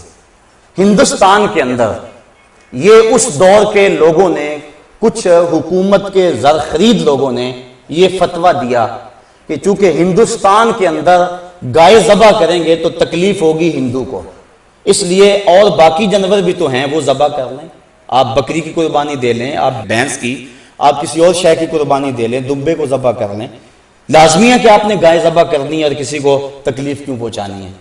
ہندوستان کے اندر یہ اس دور کے لوگوں نے، کچھ حکومت کے زر خرید لوگوں نے یہ فتویٰ دیا کہ چونکہ ہندوستان کے اندر گائے ذبح کریں گے تو تکلیف ہوگی ہندو کو، اس لیے اور باقی جانور بھی تو ہیں وہ ذبح کر لیں، آپ بکری کی قربانی دے لیں، آپ بھینس کی، آپ کسی اور شے کی قربانی دے لیں، دمبے کو ذبح کر لیں، لازمی ہے کہ آپ نے گائے ذبح کرنی ہے اور کسی کو تکلیف کیوں پہنچانی ہے؟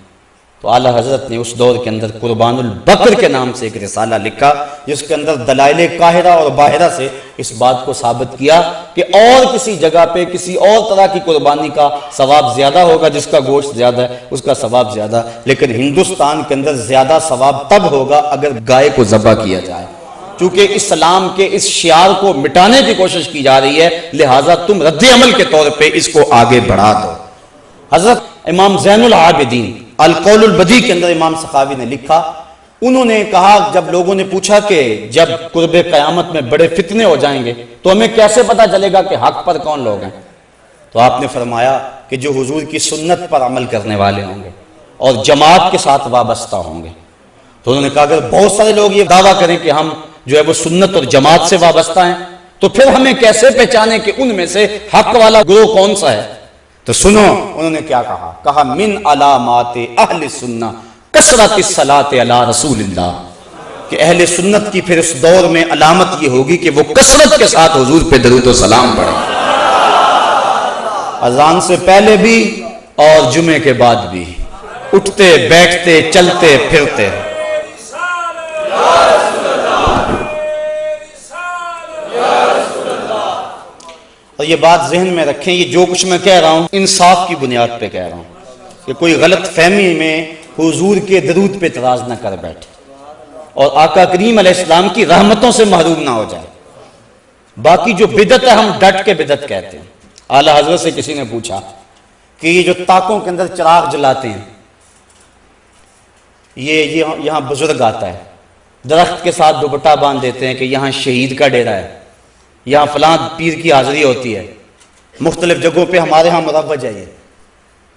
تو اعلیٰ حضرت نے اس دور کے اندر قربان البقر کے نام سے ایک رسالہ لکھا جس کے اندر دلائل قاہرہ اور باہرہ سے اس بات کو ثابت کیا کہ اور کسی جگہ پہ کسی اور طرح کی قربانی کا ثواب زیادہ ہوگا، جس کا گوشت زیادہ ہے اس کا ثواب زیادہ، لیکن ہندوستان کے اندر زیادہ ثواب تب ہوگا اگر گائے کو ذبح کیا جائے، چونکہ اسلام کے اس شعار کو مٹانے کی کوشش کی جا رہی ہے، لہٰذا تم رد عمل کے طور پہ اس کو آگے بڑھا دو۔ حضرت امام زین العابدین القول البدیع کے اندر امام سخاوی نے لکھا، انہوں نے کہا جب لوگوں نے پوچھا کہ جب قرب قیامت میں بڑے فتنے ہو جائیں گے تو ہمیں کیسے پتا چلے گا کہ حق پر کون لوگ ہیں؟ تو آپ نے فرمایا کہ جو حضور کی سنت پر عمل کرنے والے ہوں گے اور جماعت کے ساتھ وابستہ ہوں گے۔ تو انہوں نے کہا اگر بہت سارے لوگ یہ دعویٰ کریں کہ ہم جو ہے وہ سنت اور جماعت سے وابستہ ہیں تو پھر ہمیں کیسے پہچانے کہ ان میں سے حق والا گروہ کون سا ہے؟ تو سنو انہوں نے کیا کہا من علامات اہل سنہ کثرت الصلاۃ علی رسول اللہ، کہ اہل سنت کی پھر اس دور میں علامت یہ ہوگی کہ وہ کثرت کے ساتھ حضور پہ درود و سلام پڑھیں، اذان سے پہلے بھی اور جمعے کے بعد بھی، اٹھتے بیٹھتے چلتے پھرتے۔ اور یہ بات ذہن میں رکھیں، یہ جو کچھ میں کہہ رہا ہوں انصاف کی بنیاد پہ کہہ رہا ہوں کہ کوئی غلط فہمی میں حضور کے درود پہ اعتراض نہ کر بیٹھے اور آقا کریم علیہ السلام کی رحمتوں سے محروم نہ ہو جائے۔ باقی جو بدعت ہے ہم ڈٹ کے بدعت کہتے ہیں۔ اعلیٰ حضرت سے کسی نے پوچھا کہ یہ جو طاقوں کے اندر چراغ جلاتے ہیں، یہ یہاں بزرگ آتا ہے، درخت کے ساتھ دوپٹہ باندھ دیتے ہیں کہ یہاں شہید کا ڈیرا ہے، یہاں فلاں پیر کی حاضری ہوتی ہے، مختلف جگہوں پہ ہمارے ہاں مروج ہے یہ،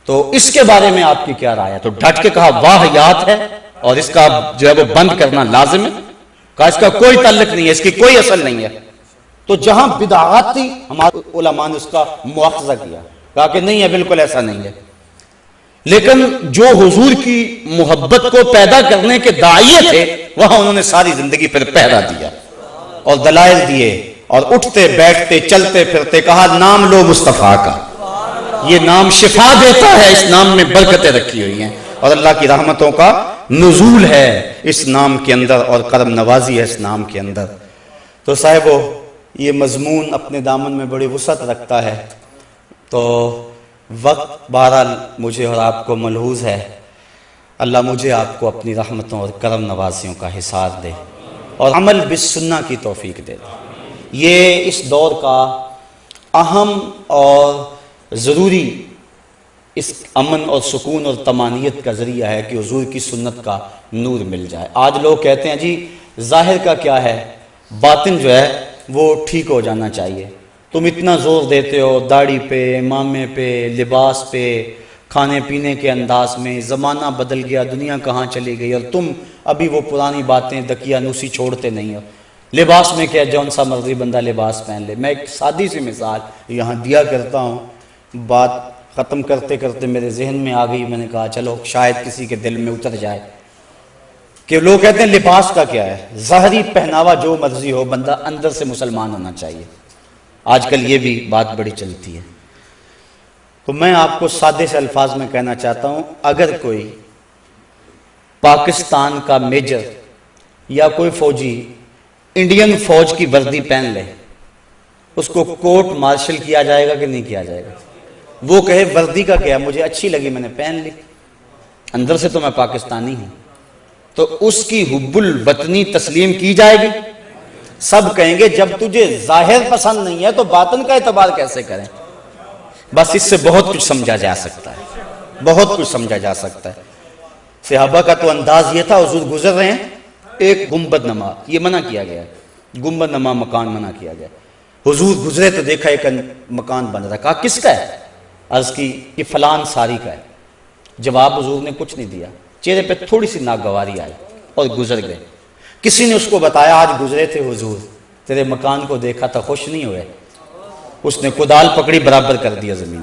تو اس کے بارے میں آپ کی کیا رائے ہے؟ تو ڈٹ کے کہا واہیات ہے اور اس کا جو ہے وہ بند کرنا لازم ہے، کہا اس کا کوئی تعلق نہیں ہے، اس کی کوئی اصل نہیں ہے۔ تو جہاں بدعات تھی ہمارے علماء نے اس کا مواخذہ کیا، کہا کہ نہیں ہے، بالکل ایسا نہیں ہے، لیکن جو حضور کی محبت کو پیدا کرنے کے داعیے تھے وہاں انہوں نے ساری زندگی پر پہرا دیا اور دلائل دیے اور اٹھتے بیٹھتے چلتے پھرتے کہا نام لو مصطفیٰ کا، یہ نام شفا دیتا ہے، اس نام میں برکتیں رکھی ہوئی ہیں اور اللہ کی رحمتوں کا نزول ہے اس نام کے اندر اور کرم نوازی ہے اس نام کے اندر۔ تو صاحبو یہ مضمون اپنے دامن میں بڑی وسعت رکھتا ہے، تو وقت بہرحال مجھے اور آپ کو ملحوظ ہے، اللہ مجھے آپ کو اپنی رحمتوں اور کرم نوازیوں کا حصار دے اور عمل بالسنہ کی توفیق دے۔ یہ اس دور کا اہم اور ضروری اس امن اور سکون اور طمانینت کا ذریعہ ہے کہ حضور کی سنت کا نور مل جائے۔ آج لوگ کہتے ہیں جی ظاہر کا کیا ہے، باطن جو ہے وہ ٹھیک ہو جانا چاہیے، تم اتنا زور دیتے ہو داڑھی پہ، امامے پہ، لباس پہ، کھانے پینے کے انداز میں، زمانہ بدل گیا، دنیا کہاں چلی گئی اور تم ابھی وہ پرانی باتیں دقیانوسی چھوڑتے نہیں ہو۔ لباس میں کیا جون سا مرضی بندہ لباس پہن لے۔ میں ایک سادی سی مثال یہاں دیا کرتا ہوں، بات ختم کرتے کرتے میرے ذہن میں آ گئی، میں نے کہا چلو شاید کسی کے دل میں اتر جائے کہ لوگ کہتے ہیں لباس کا کیا ہے، ظاہری پہناوا جو مرضی ہو، بندہ اندر سے مسلمان ہونا چاہیے۔ آج کل یہ بھی بات بڑی چلتی ہے، تو میں آپ کو سادے سے الفاظ میں کہنا چاہتا ہوں، اگر کوئی پاکستان کا میجر یا کوئی فوجی انڈین فوج کی وردی پہن لے، اس کو کورٹ مارشل کیا جائے گا کہ نہیں کیا جائے گا؟ وہ کہے وردی کا کیا، مجھے اچھی لگی میں نے پہن لی، اندر سے تو میں پاکستانی ہوں، تو اس کی حب الوطنی تسلیم کی جائے گی؟ سب کہیں گے جب تجھے ظاہر پسند نہیں ہے تو باطن کا اعتبار کیسے کریں؟ بس اس سے بہت کچھ سمجھا جا سکتا ہے، بہت کچھ سمجھا جا سکتا ہے۔ صحابہ کا تو انداز یہ تھا، حضور گزر رہے ہیں، ایک گنبد نما، یہ منع کیا گیا، گنبد نما مکان منع کیا گیا، حضور گزرے تو دیکھا ایک مکان بن رہا، کہا کس کا ہے؟ عرض کی یہ فلان ساری کا ہے۔ جواب حضور نے کچھ نہیں دیا، چہرے پہ تھوڑی سی ناگواری آئی اور گزر گئے۔ کسی نے اس کو بتایا آج گزرے تھے حضور، تیرے مکان کو دیکھا تھا، خوش نہیں ہوئے؟ اس نے کدال پکڑی، برابر کر دیا زمین،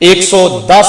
110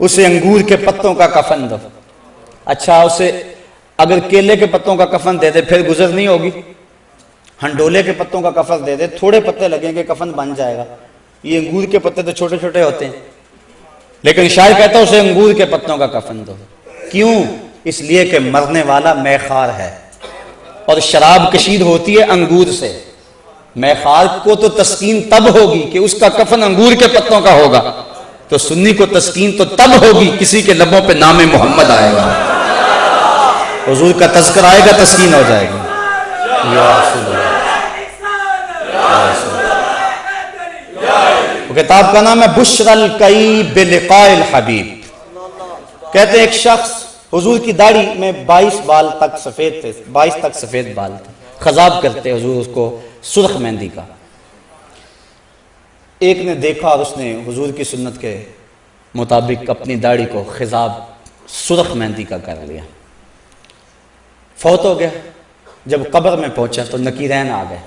اسے انگور کے پتوں کا کفن دو. اچھا اسے اگر کیلے کے پتوں کا کفن دے دے پھر گزر نہیں ہوگی. ہنڈولے کے پتوں کا کفن دے دے تھوڑے پتے لگیں گے کفن بن جائے گا. یہ انگور کے پتے تو چھوٹے چھوٹے ہوتے ہیں. لیکن شاعر کہتا ہے اسے انگور کے پتوں کا کفن دو. کیوں؟ اس لیے کہ مرنے والا میخار ہے اور شراب کشید ہوتی ہے انگور سے. میخار کو تو تسکین تب ہوگی کہ اس کا کفن انگور کے پتوں کا ہوگا. تو سنی کو تسکین تو تب ہوگی کسی کے لبوں پہ نام محمد آئے گا, حضور کا تذکر آئے گا, تسکین ہو جائے گی. یا رسول اللہ. کتاب کا نام ہے بشر الکئی بلقاء الحبیب. کہتے ہیں ایک شخص حضور کی داڑھی میں 22 بال تک سفید تھے, 22 تک سفید بال تھے, خضاب کرتے حضور اس کو سرخ مہندی کا. ایک نے دیکھا اور اس نے حضور کی سنت کے مطابق اپنی داڑھی کو خضاب سرخ مہندی کا کر لیا. فوت ہو گیا. جب قبر میں پہنچا تو نکیرین آ گئے.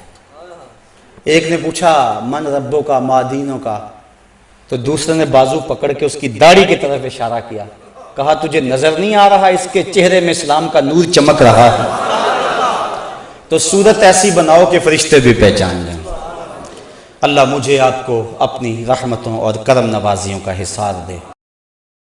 ایک نے پوچھا من ربوں کا مادینوں کا, تو دوسرے نے بازو پکڑ کے اس کی داڑھی کی طرف اشارہ کیا, کہا تجھے نظر نہیں آ رہا اس کے چہرے میں اسلام کا نور چمک رہا ہے؟ تو صورت ایسی بناؤ کہ فرشتے بھی پہچان جائیں. اللہ مجھے آپ کو اپنی رحمتوں اور کرم نوازیوں کا حصار دے.